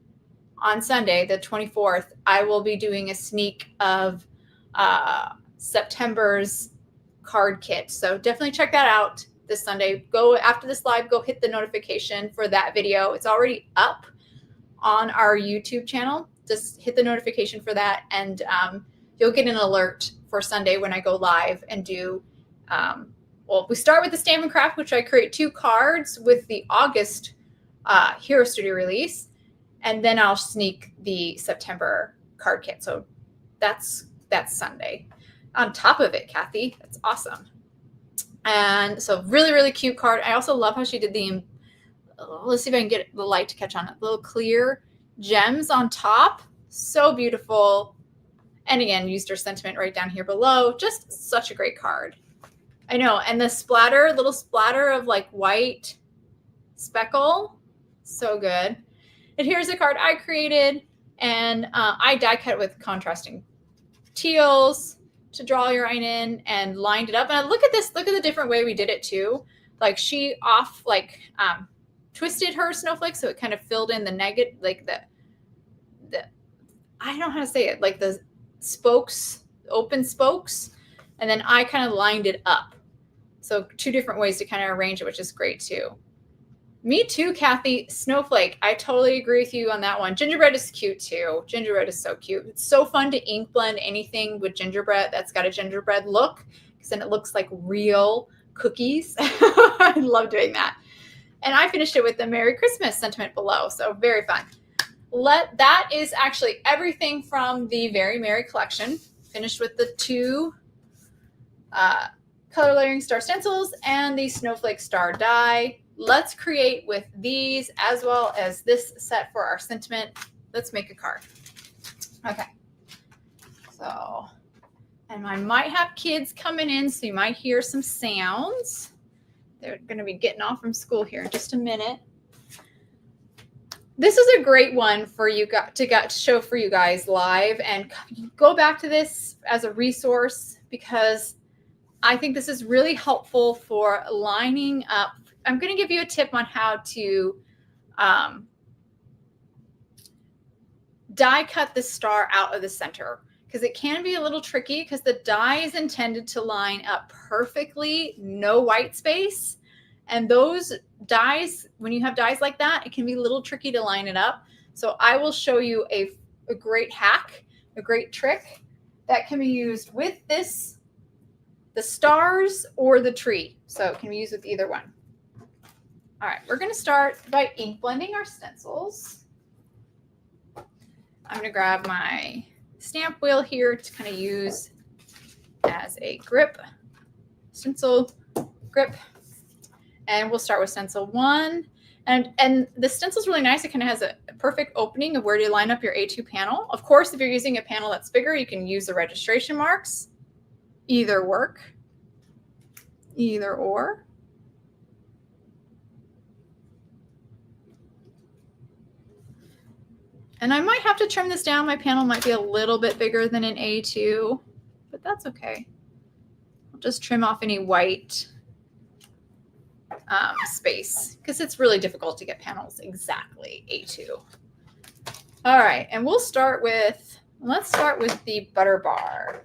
on Sunday, the 24th. I will be doing a sneak of September's card kit. So definitely check that out. this Sunday. Go after this live, go hit the notification for that video. It's already up on our YouTube channel. Just hit the notification for that, and you'll get an alert for Sunday when I go live and do, well, we start with the Stamp and Craft, which I create 2 cards with the August Hero Studio release, and then I'll sneak the September card kit. So that's Sunday. On top of it, Kathy, that's awesome. And so really, really cute card. I also love how she did the, let's see if I can get the light to catch on it, little clear gems on top. So beautiful. And again, used her sentiment right down here below. Just such a great card. I know. And the splatter, little splatter of like white speckle. So good. And here's a card I created, and I die cut with contrasting teals to draw your line in and lined it up. And look at this, look at the different way we did it too. Like she twisted her snowflake so it kind of filled in the negative, like the I don't know how to say it, like the spokes, open spokes, and then I kind of lined it up. So 2 different ways to kind of arrange it, which is great too. Me too, Kathy. Snowflake. I totally agree with you on that one. Gingerbread is cute too. Gingerbread is so cute. It's so fun to ink blend anything with gingerbread that's got a gingerbread look, because then it looks like real cookies. I love doing that. And I finished it with the Merry Christmas sentiment below. So very fun. That is actually everything from the Very Merry collection. Finished with the 2 color layering star stencils and the snowflake star die. Let's create with these as well as this set for our sentiment. Let's make a card. Okay. So, and I might have kids coming in, so you might hear some sounds. They're going to be getting off from school here in just a minute. This is a great one for you to show for you guys live, and go back to this as a resource because I think this is really helpful for lining up. I'm going to give you a tip on how to die cut the star out of the center, because it can be a little tricky because the die is intended to line up perfectly, no white space. And those dies, when you have dies like that, it can be a little tricky to line it up. So I will show you a great hack, a great trick that can be used with this, the stars or the tree. So it can be used with either one. All right, we're going to start by ink blending our stencils. I'm going to grab my stamp wheel here to kind of use as a grip, stencil grip. And we'll start with stencil 1. And the stencil is really nice. It kind of has a perfect opening of where to line up your A2 panel. Of course, if you're using a panel that's bigger, you can use the registration marks. Either work, either or. And I might have to trim this down. My panel might be a little bit bigger than an A2, but that's okay. I'll just trim off any white space because it's really difficult to get panels exactly A2. All right, and let's start with the butter bar.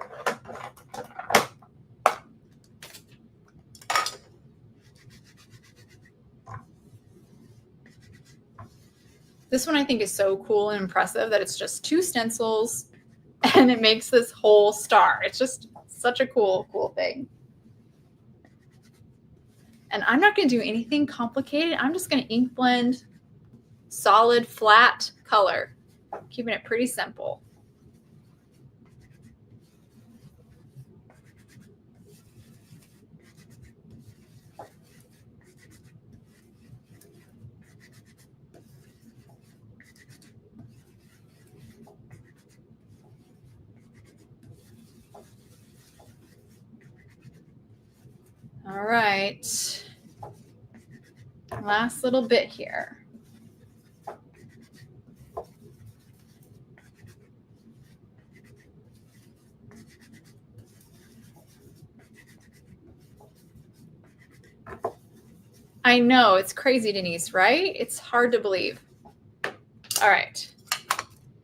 This one I think is so cool and impressive that it's just 2 stencils and it makes this whole star. It's just such a cool thing. And I'm not going to do anything complicated. I'm just going to ink blend solid, flat color, keeping it pretty simple. All right, last little bit here. I know, it's crazy, Denise, right? It's hard to believe. All right,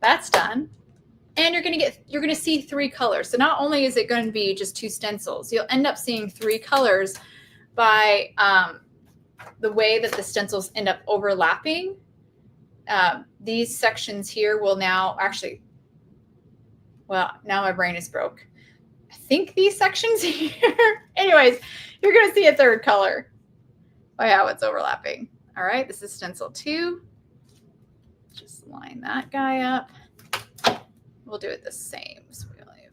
that's done. And you're going to see 3 colors. So not only is it going to be just 2 stencils, you'll end up seeing 3 colors by the way that the stencils end up overlapping. These sections here will now actually, well, now my brain is broke. I think these sections here, anyways, you're going to see a third color by how it's overlapping. All right, this is stencil 2. Just line that guy up. We'll do it the same. So we'll leave.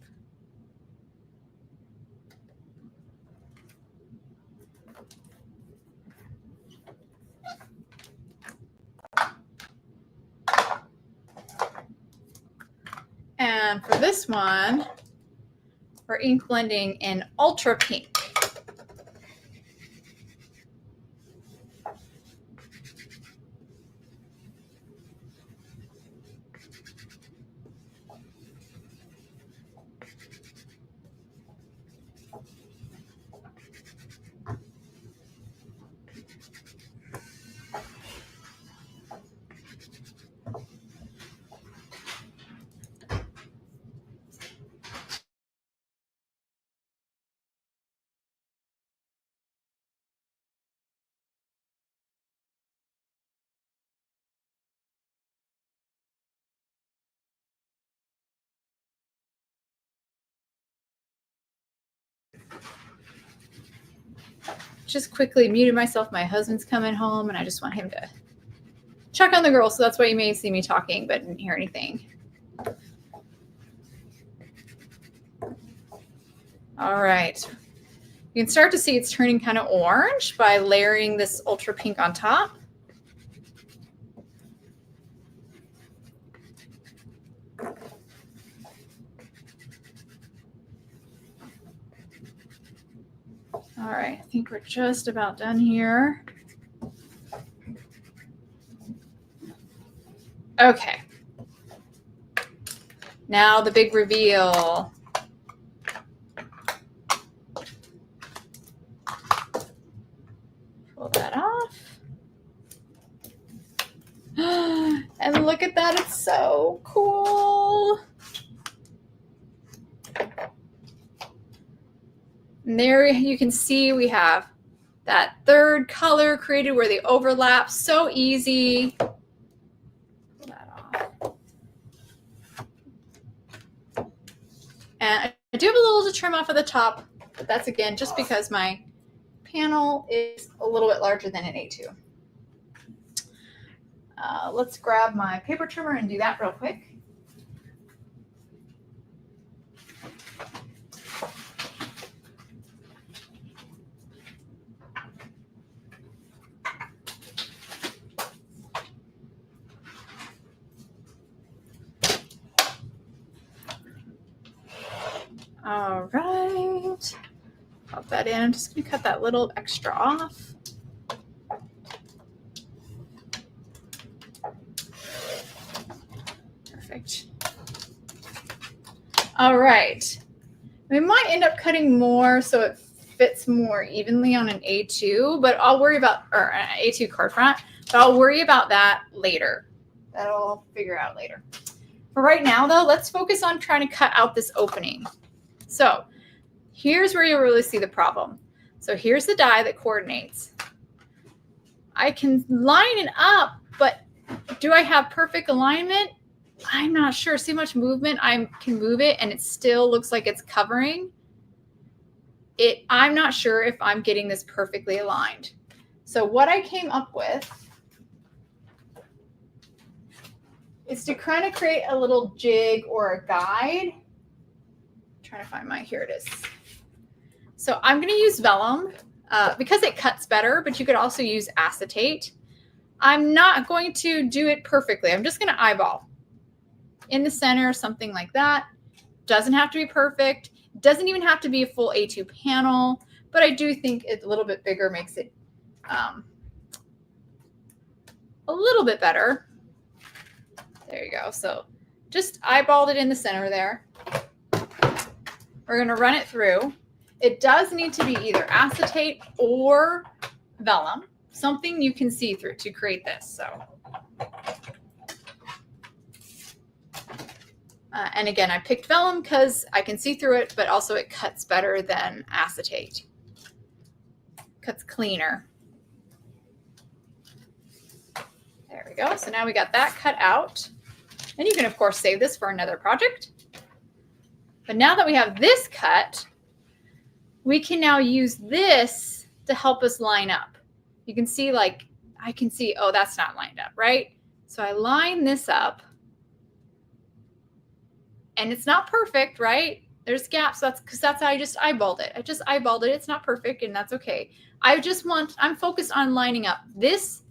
And for this one, we're ink blending in Ultra Pink. Just quickly muted myself. My husband's coming home and I just want him to check on the girls. So that's why you may see me talking, but didn't hear anything. All right. You can start to see it's turning kind of orange by layering this Ultra Pink on top. All right, I think we're just about done here. Okay. Now the big reveal. Pull that off. And look at that, it's so cool. And there you can see we have that third color created where they overlap. So easy. Pull that off. And I do have a little to trim off of the top, but that's again just because my panel is a little bit larger than an A2. Let's grab my paper trimmer and do that real quick. All right, pop that in. I'm just going to cut that little extra off. Perfect. All right. We might end up cutting more so it fits more evenly on an A2, but I'll worry about, or an A2 card front, but I'll worry about that later. That'll I'll figure out later. For right now, though, let's focus on trying to cut out this opening. So here's where you'll really see the problem. So here's the die that coordinates. I can line it up, but do I have perfect alignment? I'm not sure. See much movement. I can move it and it still looks like it's covering it. I'm not sure if I'm getting this perfectly aligned. So what I came up with is to kind of create a little jig or a guide. Trying to find my, here it is. So I'm going to use vellum because it cuts better, but you could also use acetate. I'm not going to do it perfectly. I'm just going to eyeball in the center, something like that. Doesn't have to be perfect. Doesn't even have to be a full A2 panel, but I do think it a little bit bigger makes it a little bit better. There you go. So just eyeballed it in the center there. We're going to run it through. It does need to be either acetate or vellum, something you can see through to create this. So, and again, I picked vellum because I can see through it, but also it cuts better than acetate. cuts cleaner. There we go. So now we got that cut out. And you can, of course, save this for another project. But now that we have this cut, we can now use this to help us line up. You can see, like, I can see, oh, that's not lined up, right? So I line this up. And it's not perfect, right? There's gaps. That's because that's how I just eyeballed it. I just eyeballed it. It's not perfect, and that's okay. I'm focused on lining up this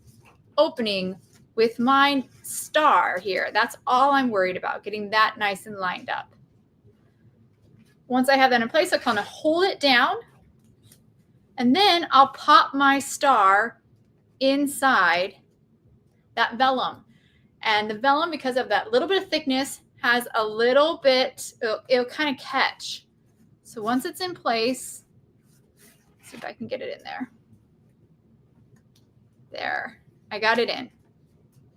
opening with my star here. That's all I'm worried about, getting that nice and lined up. Once I have that in place, I kind of hold it down, and then I'll pop my star inside that vellum. And the vellum, because of that little bit of thickness, has a little bit, it'll kind of catch. So once it's in place, let's see if I can get it in there. There, I got it in.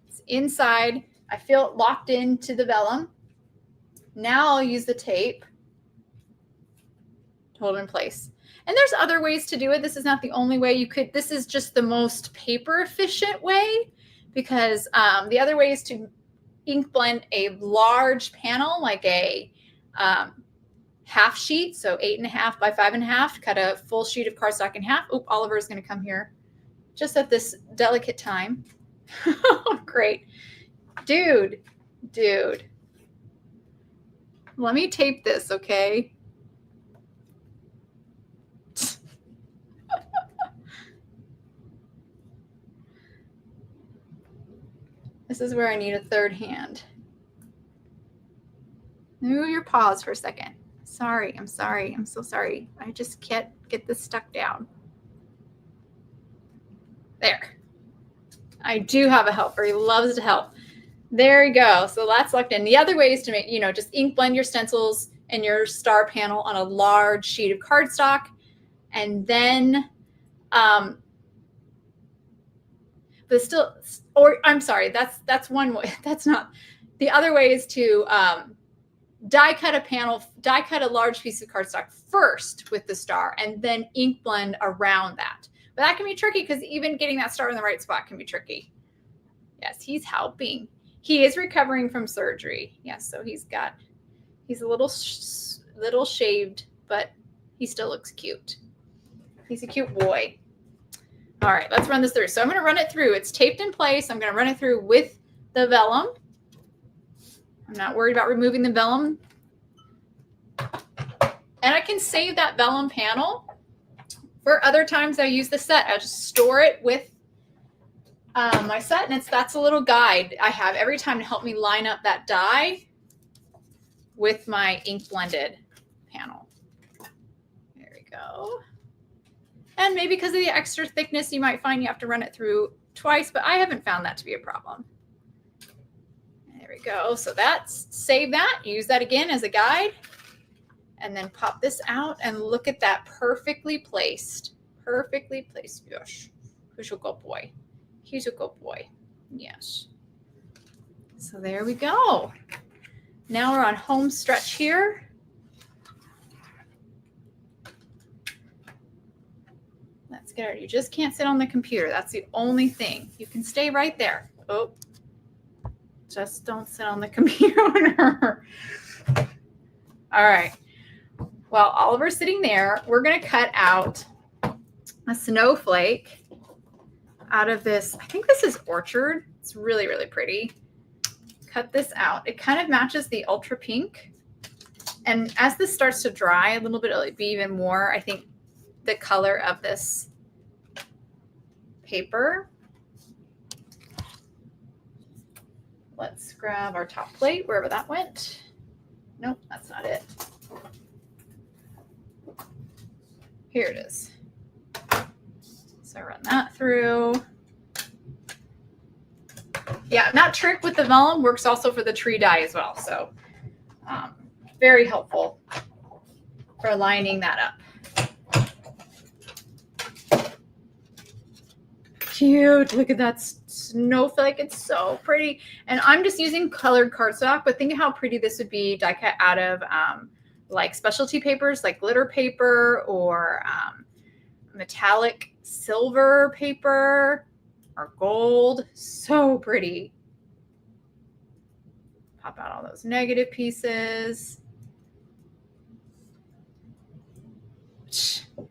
It's inside. I feel it locked into the vellum. Now I'll use the tape to hold it in place. And there's other ways to do it. This is not the only way you could. This is just the most paper efficient way, because the other way is to ink blend a large panel, like a half sheet, so 8.5 by 5.5. Cut a full sheet of cardstock in half. Oop, Oliver is going to come here just at this delicate time. Great. Dude. Let me tape this, okay? This is where I need a third hand. Move your paws for a second. Sorry, I'm sorry. I'm so sorry. I just can't get this stuck down. There. I do have a helper. He loves to help. There you go. So that's locked in. The other way is to make, just ink blend your stencils and your star panel on a large sheet of cardstock. And then, but still, or I'm sorry, that's one way. That's not. The other way is to die cut a large piece of cardstock first with the star, and then ink blend around that. But that can be tricky, because even getting that star in the right spot can be tricky. Yes, he's helping. He is recovering from surgery. Yes, so he's a little shaved, but he still looks cute. He's a cute boy. All right, let's run this through. So I'm going to run it through. It's taped in place. I'm going to run it through with the vellum. I'm not worried about removing the vellum. And I can save that vellum panel for other times I use the set. I just store it with my set, and that's a little guide I have every time to help me line up that die with my ink blended panel. There we go. And maybe because of the extra thickness, you might find you have to run it through twice, but I haven't found that to be a problem. There we go. So save that, use that again as a guide, and then pop this out and look at that perfectly placed. Perfectly placed. Gosh, who's a good boy? He's a good boy. Yes. So there we go. Now we're on home stretch here. Let's get it. You just can't sit on the computer. That's the only thing. You can stay right there. Oh, just don't sit on the computer. All right. While Oliver's sitting there, we're going to cut out a snowflake out of this. I think this is Orchard. It's really, really pretty. Cut this out. It kind of matches the ultra pink. And as this starts to dry a little bit, it'll be even more, I think, the color of this paper. Let's grab our top plate, wherever that went. Nope, that's not it. Here it is. So I run that through. Yeah, and that trick with the vellum works also for the tree die as well. So very helpful for lining that up. Cute. Look at that snowflake. It's so pretty. And I'm just using colored cardstock, but think of how pretty this would be die cut out of like specialty papers, like glitter paper or metallic silver paper or gold. So pretty. Pop out all those negative pieces.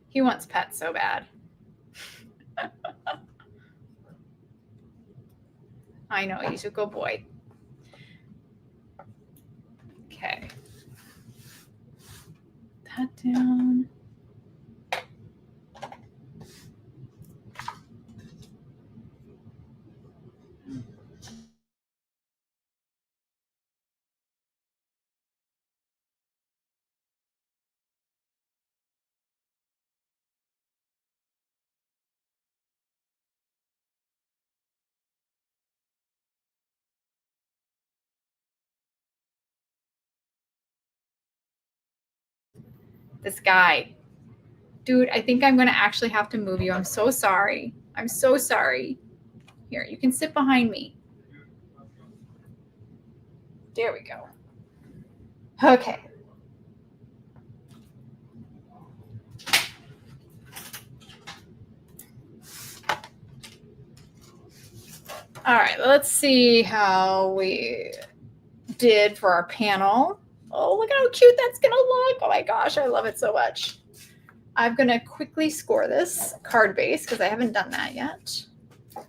He wants pets so bad. I know, he's a good boy. Okay. That down. This guy. Dude, I think I'm going to actually have to move you. I'm so sorry. I'm so sorry. Here, you can sit behind me. There we go. Okay. All right, let's see how we did for our panel. Oh, look at how cute that's going to look. Oh my gosh, I love it so much. I'm going to quickly score this card base because I haven't done that yet. I'm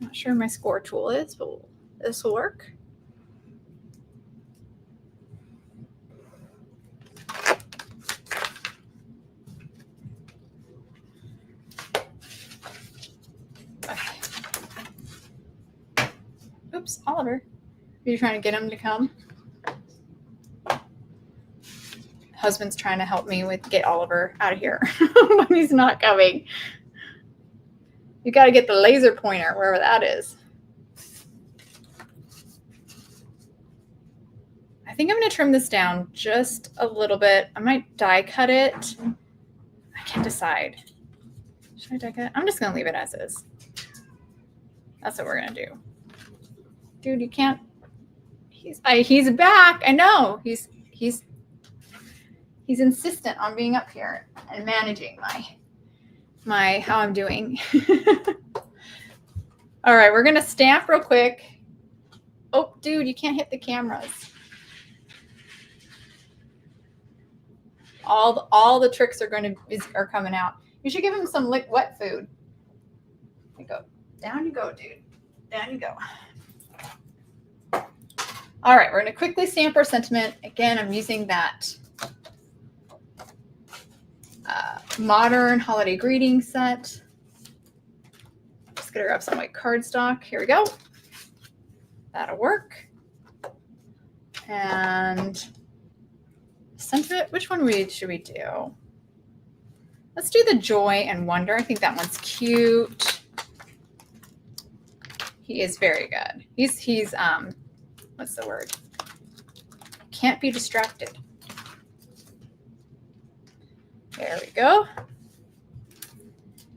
not sure my score tool is, but this will work. Okay. Oops, Oliver. Are you trying to get him to come? Husband's trying to help me with get Oliver out of here when he's not coming. You got to get the laser pointer wherever that is. I think I'm going to trim this down just a little bit. I might die cut it. I can't decide. Should I die cut it? I'm just going to leave it as is. That's what we're going to do. Dude, you can't. He's back. I know. He's insistent on being up here and managing my how I'm doing. All right, we're gonna stamp real quick. Oh, dude, you can't hit the cameras. All the tricks are coming out. You should give him some wet food. There you go. Down you go, dude. Down you go. All right, we're gonna quickly stamp our sentiment. Again, I'm using that modern holiday greeting set. Just gonna grab some white cardstock. Here we go. That'll work. And sentiment, which one should we do? Let's do the joy and wonder. I think that one's cute. He is very good. He's what's the word? Can't be distracted. There we go.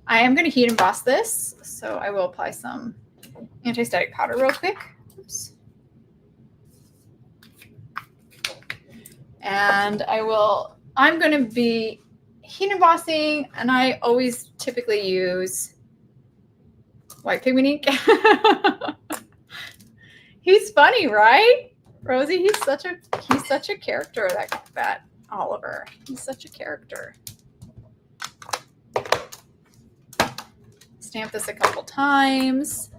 I am going to heat emboss this, so I will apply some anti-static powder real quick. Oops. And I'm going to be heat embossing, and I always typically use white pigment ink. He's funny, right? Rosie, he's such a character, that Oliver. He's such a character. Stamp this a couple times.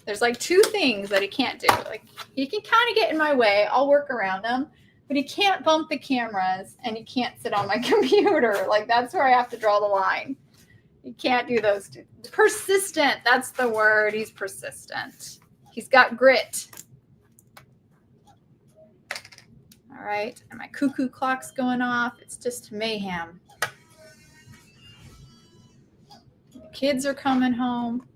There's like two things that he can't do. Like, he can kind of get in my way. I'll work around them, but he can't bump the cameras and he can't sit on my computer. Like, that's where I have to draw the line. You can't do those two. Persistent. That's the word. He's persistent. He's got grit. All right. And my cuckoo clock's going off. It's just mayhem. The kids are coming home.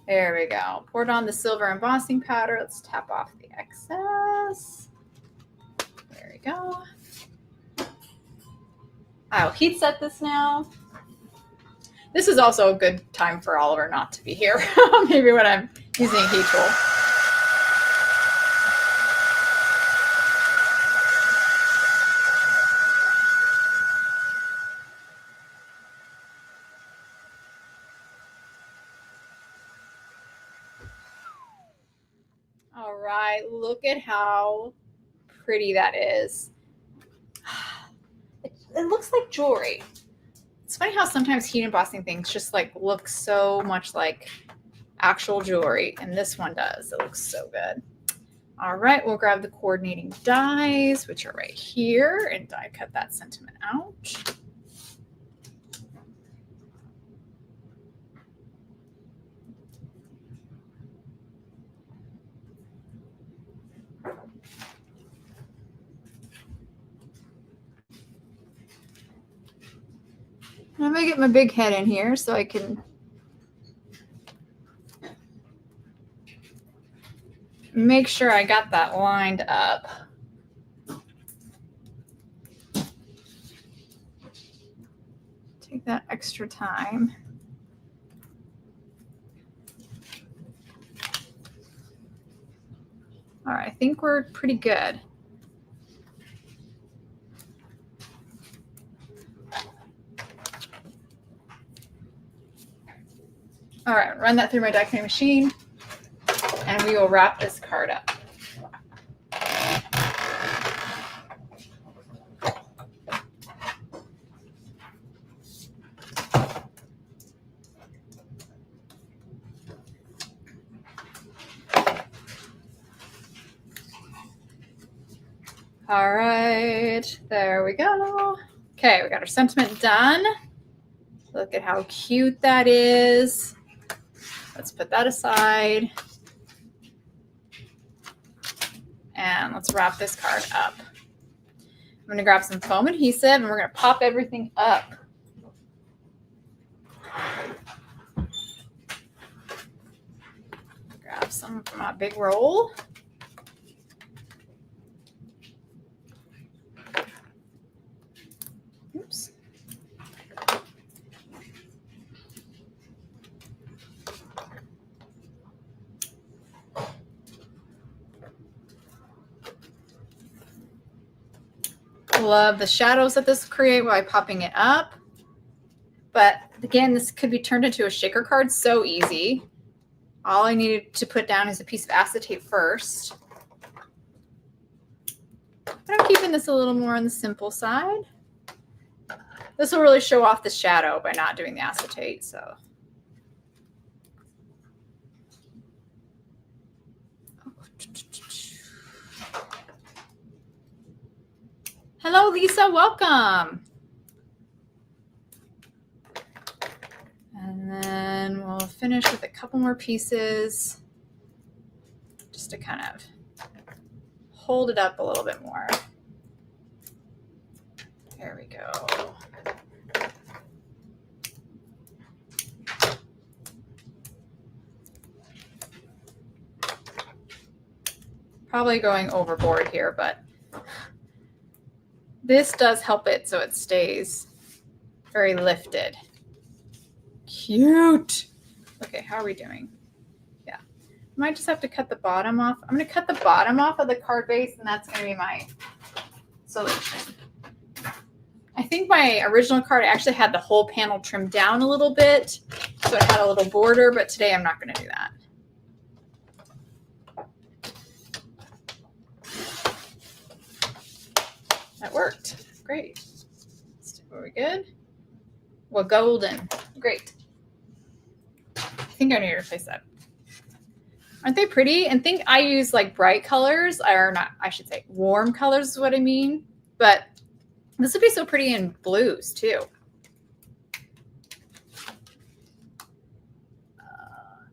There we go. Poured on the silver embossing powder. Let's tap off the excess. There we go. I'll heat set this now. This is also a good time for Oliver not to be here. Maybe when I'm using a heat tool. All right, look at how pretty that is. It looks like jewelry. It's funny how sometimes heat embossing things just like look so much like actual jewelry, and this one does. It looks so good. All right, we'll grab the coordinating dies, which are right here, and die cut that sentiment out. I'm gonna get my big head in here so I can make sure I got that lined up. Take that extra time. All right, I think we're pretty good. All right, run that through my die cutting machine, and we will wrap this card up. All right, there we go. Okay, we got our sentiment done. Look at how cute that is. Let's put that aside. And let's wrap this card up. I'm going to grab some foam adhesive and we're going to pop everything up. Grab some from my big roll. Oops. Love the shadows that this create by popping it up. But again, this could be turned into a shaker card so easy. All I needed to put down is a piece of acetate first. But I'm keeping this a little more on the simple side. This will really show off the shadow by not doing the acetate. So. Hello, Lisa. Welcome. And then we'll finish with a couple more pieces just to kind of hold it up a little bit more. There we go. Probably going overboard here, but this does help it so it stays very lifted. Cute. Okay, how are we doing? Yeah. I might just have to cut the bottom off. I'm going to cut the bottom off of the card base, and that's going to be my solution. I think my original card actually had the whole panel trimmed down a little bit, so it had a little border, but today I'm not going to do that. That worked. Great. Are we good? Well, golden. Great. I think I need to replace that. Aren't they pretty? And think I use like bright colors, or not, I should say warm colors is what I mean. But this would be so pretty in blues too.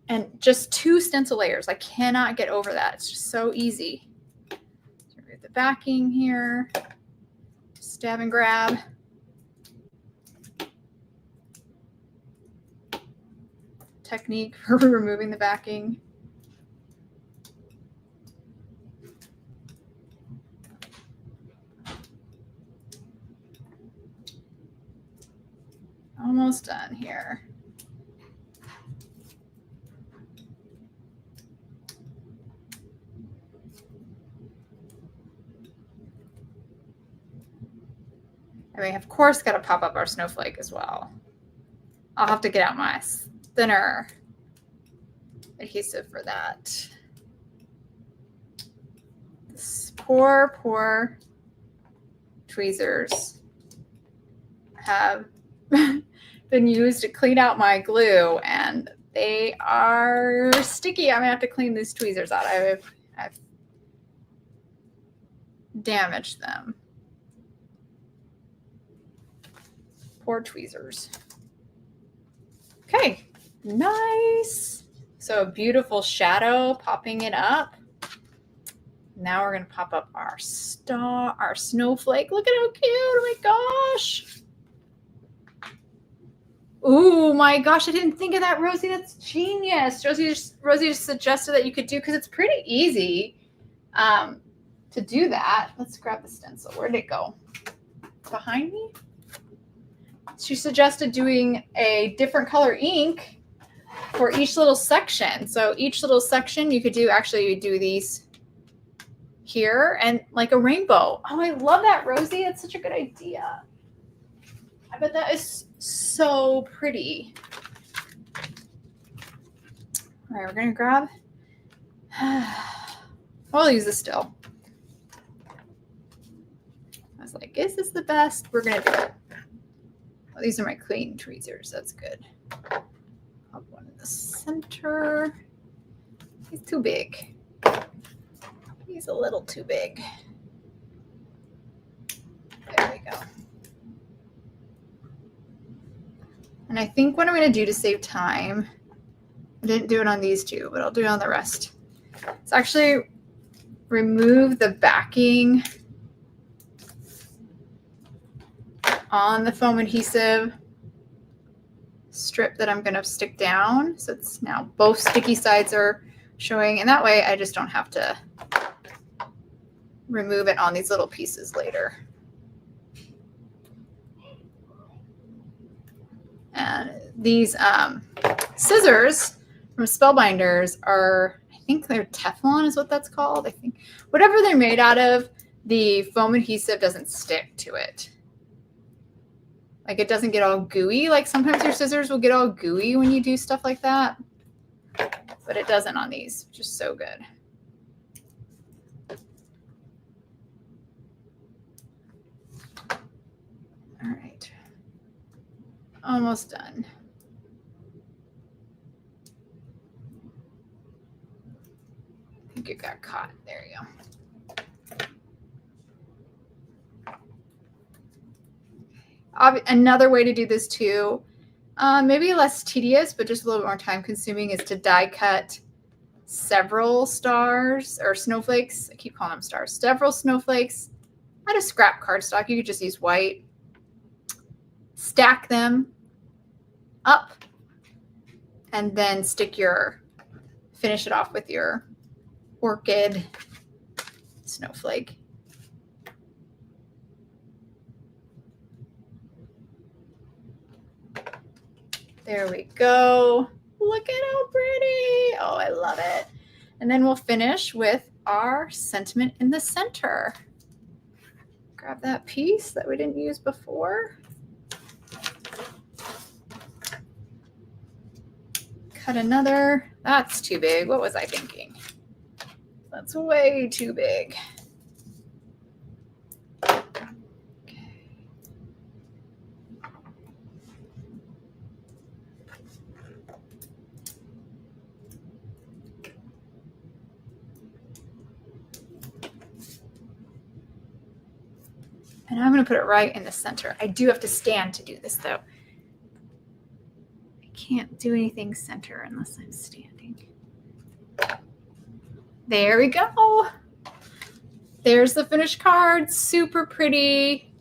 And just 2 stencil layers. I cannot get over that. It's just so easy. Remove the backing here. Stab and grab. Technique for removing the backing. Almost done here. And we, of course, got to pop up our snowflake as well. I'll have to get out my thinner adhesive for that. poor tweezers have been used to clean out my glue, and they are sticky. I'm gonna have to clean these tweezers out. I've damaged them. Poor tweezers. Okay, nice. So a beautiful shadow, popping it up. Now we're gonna pop up our star, our snowflake. Look at how cute, oh my gosh. Oh my gosh, I didn't think of that, Rosie. That's genius. Rosie just suggested that you could do, because it's pretty easy to do that. Let's grab the stencil. Where did it go? Behind me? She suggested doing a different color ink for each little section. So each little section you could do, actually you do these here and like a rainbow. Oh, I love that, Rosie. It's such a good idea. I bet that is so pretty. All right, we're gonna grab, I'll use this still. I was like, is this the best? We're gonna do it. Oh, these are my clean tweezers, that's good. Pop one in the center. He's too big. He's a little too big. There we go. And I think what I'm going to do to save time, I didn't do it on these two, but I'll do it on the rest. It's actually remove the backing on the foam adhesive strip that I'm going to stick down. So it's now both sticky sides are showing, and that way I just don't have to remove it on these little pieces later. And these scissors from Spellbinders are, I think they're Teflon is what that's called. I think whatever they're made out of, the foam adhesive doesn't stick to it. Like it doesn't get all gooey. Like sometimes your scissors will get all gooey when you do stuff like that, but it doesn't on these, which is so good. All right. Almost done. I think it got caught. There you go. Another way to do this too, maybe less tedious, but just a little bit more time consuming, is to die cut several stars or snowflakes. I keep calling them stars. Several snowflakes out of scrap cardstock. You could just use white. Stack them up and then finish it off with your orchid snowflake. There we go. Look at how pretty. Oh, I love it. And then we'll finish with our sentiment in the center. Grab that piece that we didn't use before. Cut another. That's too big. What was I thinking? That's way too big. And I'm going to put it right in the center. I do have to stand to do this though. Can't do anything center unless I'm standing. There we go. There's the finished card. Super pretty,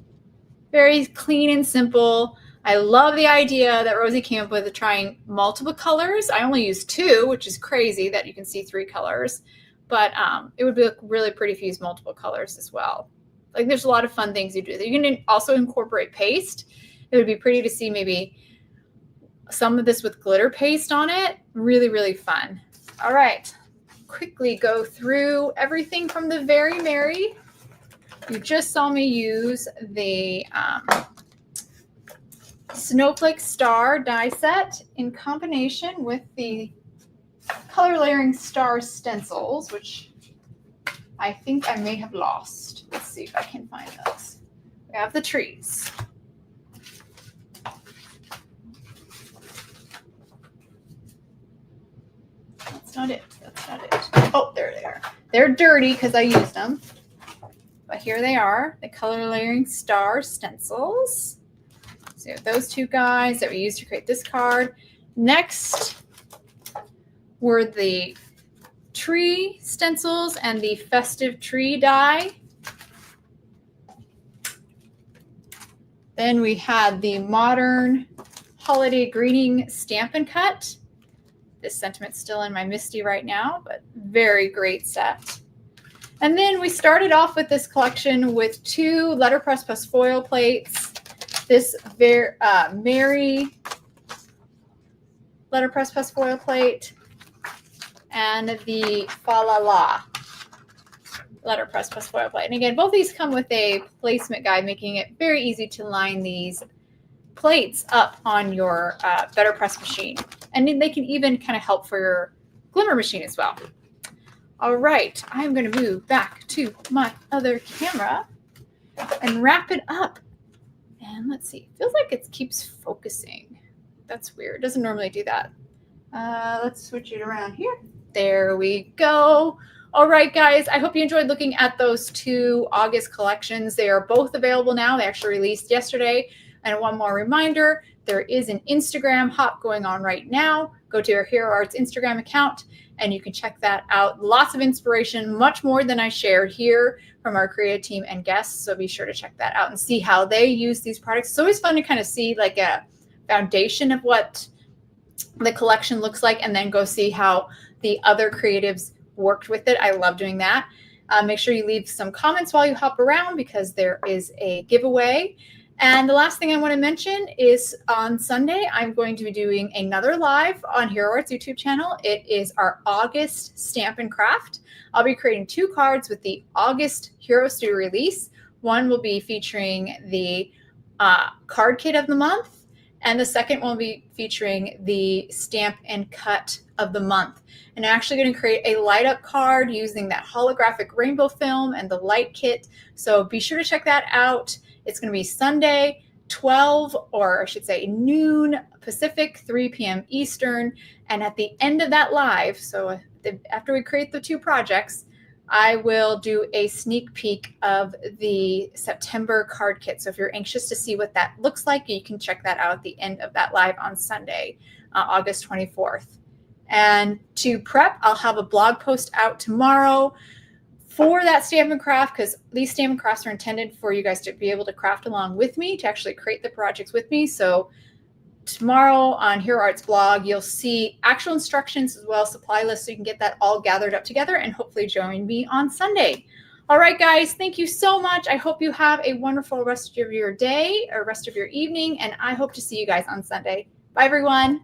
very clean and simple. I love the idea that Rosie came up with of trying multiple colors. I only used 2, which is crazy that you can see 3 colors, but it would be really pretty if you use multiple colors as well. Like there's a lot of fun things you do. You can also incorporate paste. It would be pretty to see maybe some of this with glitter paste on it. Really, really fun. All right, quickly go through everything from the Very Merry. You just saw me use the Snowflake Star die set in combination with the color layering star stencils, which I think I may have lost. Let's see if I can find those. We have the trees. That's not it. That's not it. Oh, there they are. They're dirty because I used them. But here they are, the color layering star stencils. So those two guys that we used to create this card. Next were the tree stencils and the festive tree die. Then we had the modern holiday greeting Stampin' Cut. This sentiment's still in my Misty right now, but very great set. And then we started off with this collection with 2 letterpress plus foil plates. This Merry letterpress plus foil plate and the Fa La La letterpress plus foil plate. And again, both these come with a placement guide, making it very easy to line these plates up on your Better Press machine. And they can even kind of help for your glimmer machine as well. All right, I'm going to move back to my other camera and wrap it up. And let's see, it feels like it keeps focusing. That's weird. It doesn't normally do that. Let's switch it around here. There we go. All right, guys, I hope you enjoyed looking at those 2 August collections. They are both available now. They actually released yesterday. And one more reminder, there is an Instagram hop going on right now. Go to your Hero Arts Instagram account and you can check that out. Lots of inspiration, much more than I shared here from our creative team and guests. So be sure to check that out and see how they use these products. It's always fun to kind of see like a foundation of what the collection looks like and then go see how the other creatives worked with it. I love doing that. Make sure you leave some comments while you hop around because there is a giveaway. And the last thing I want to mention is on Sunday, I'm going to be doing another live on Hero Arts YouTube channel. It is our August Stamp and Craft. I'll be creating 2 cards with the August Hero Stew release. One will be featuring the card kit of the month, and the second will be featuring the Stamp and Cut of the month. And I'm actually going to create a light up card using that holographic rainbow film and the light kit. So be sure to check that out. It's going to be Sunday, 12, or I should say noon Pacific, 3 p.m. Eastern. And at the end of that live, so after we create the 2 projects, I will do a sneak peek of the September card kit. So if you're anxious to see what that looks like, you can check that out at the end of that live on Sunday, August 24th. And to prep, I'll have a blog post out tomorrow for that Stamp and Craft, because these Stamp and Crafts are intended for you guys to be able to craft along with me, to actually create the projects with me. So tomorrow on Hero Arts blog, you'll see actual instructions as well as supply lists, so you can get that all gathered up together and hopefully join me on Sunday. All right, guys, thank you so much. I hope you have a wonderful rest of your day or rest of your evening, and I hope to see you guys on Sunday. Bye, everyone.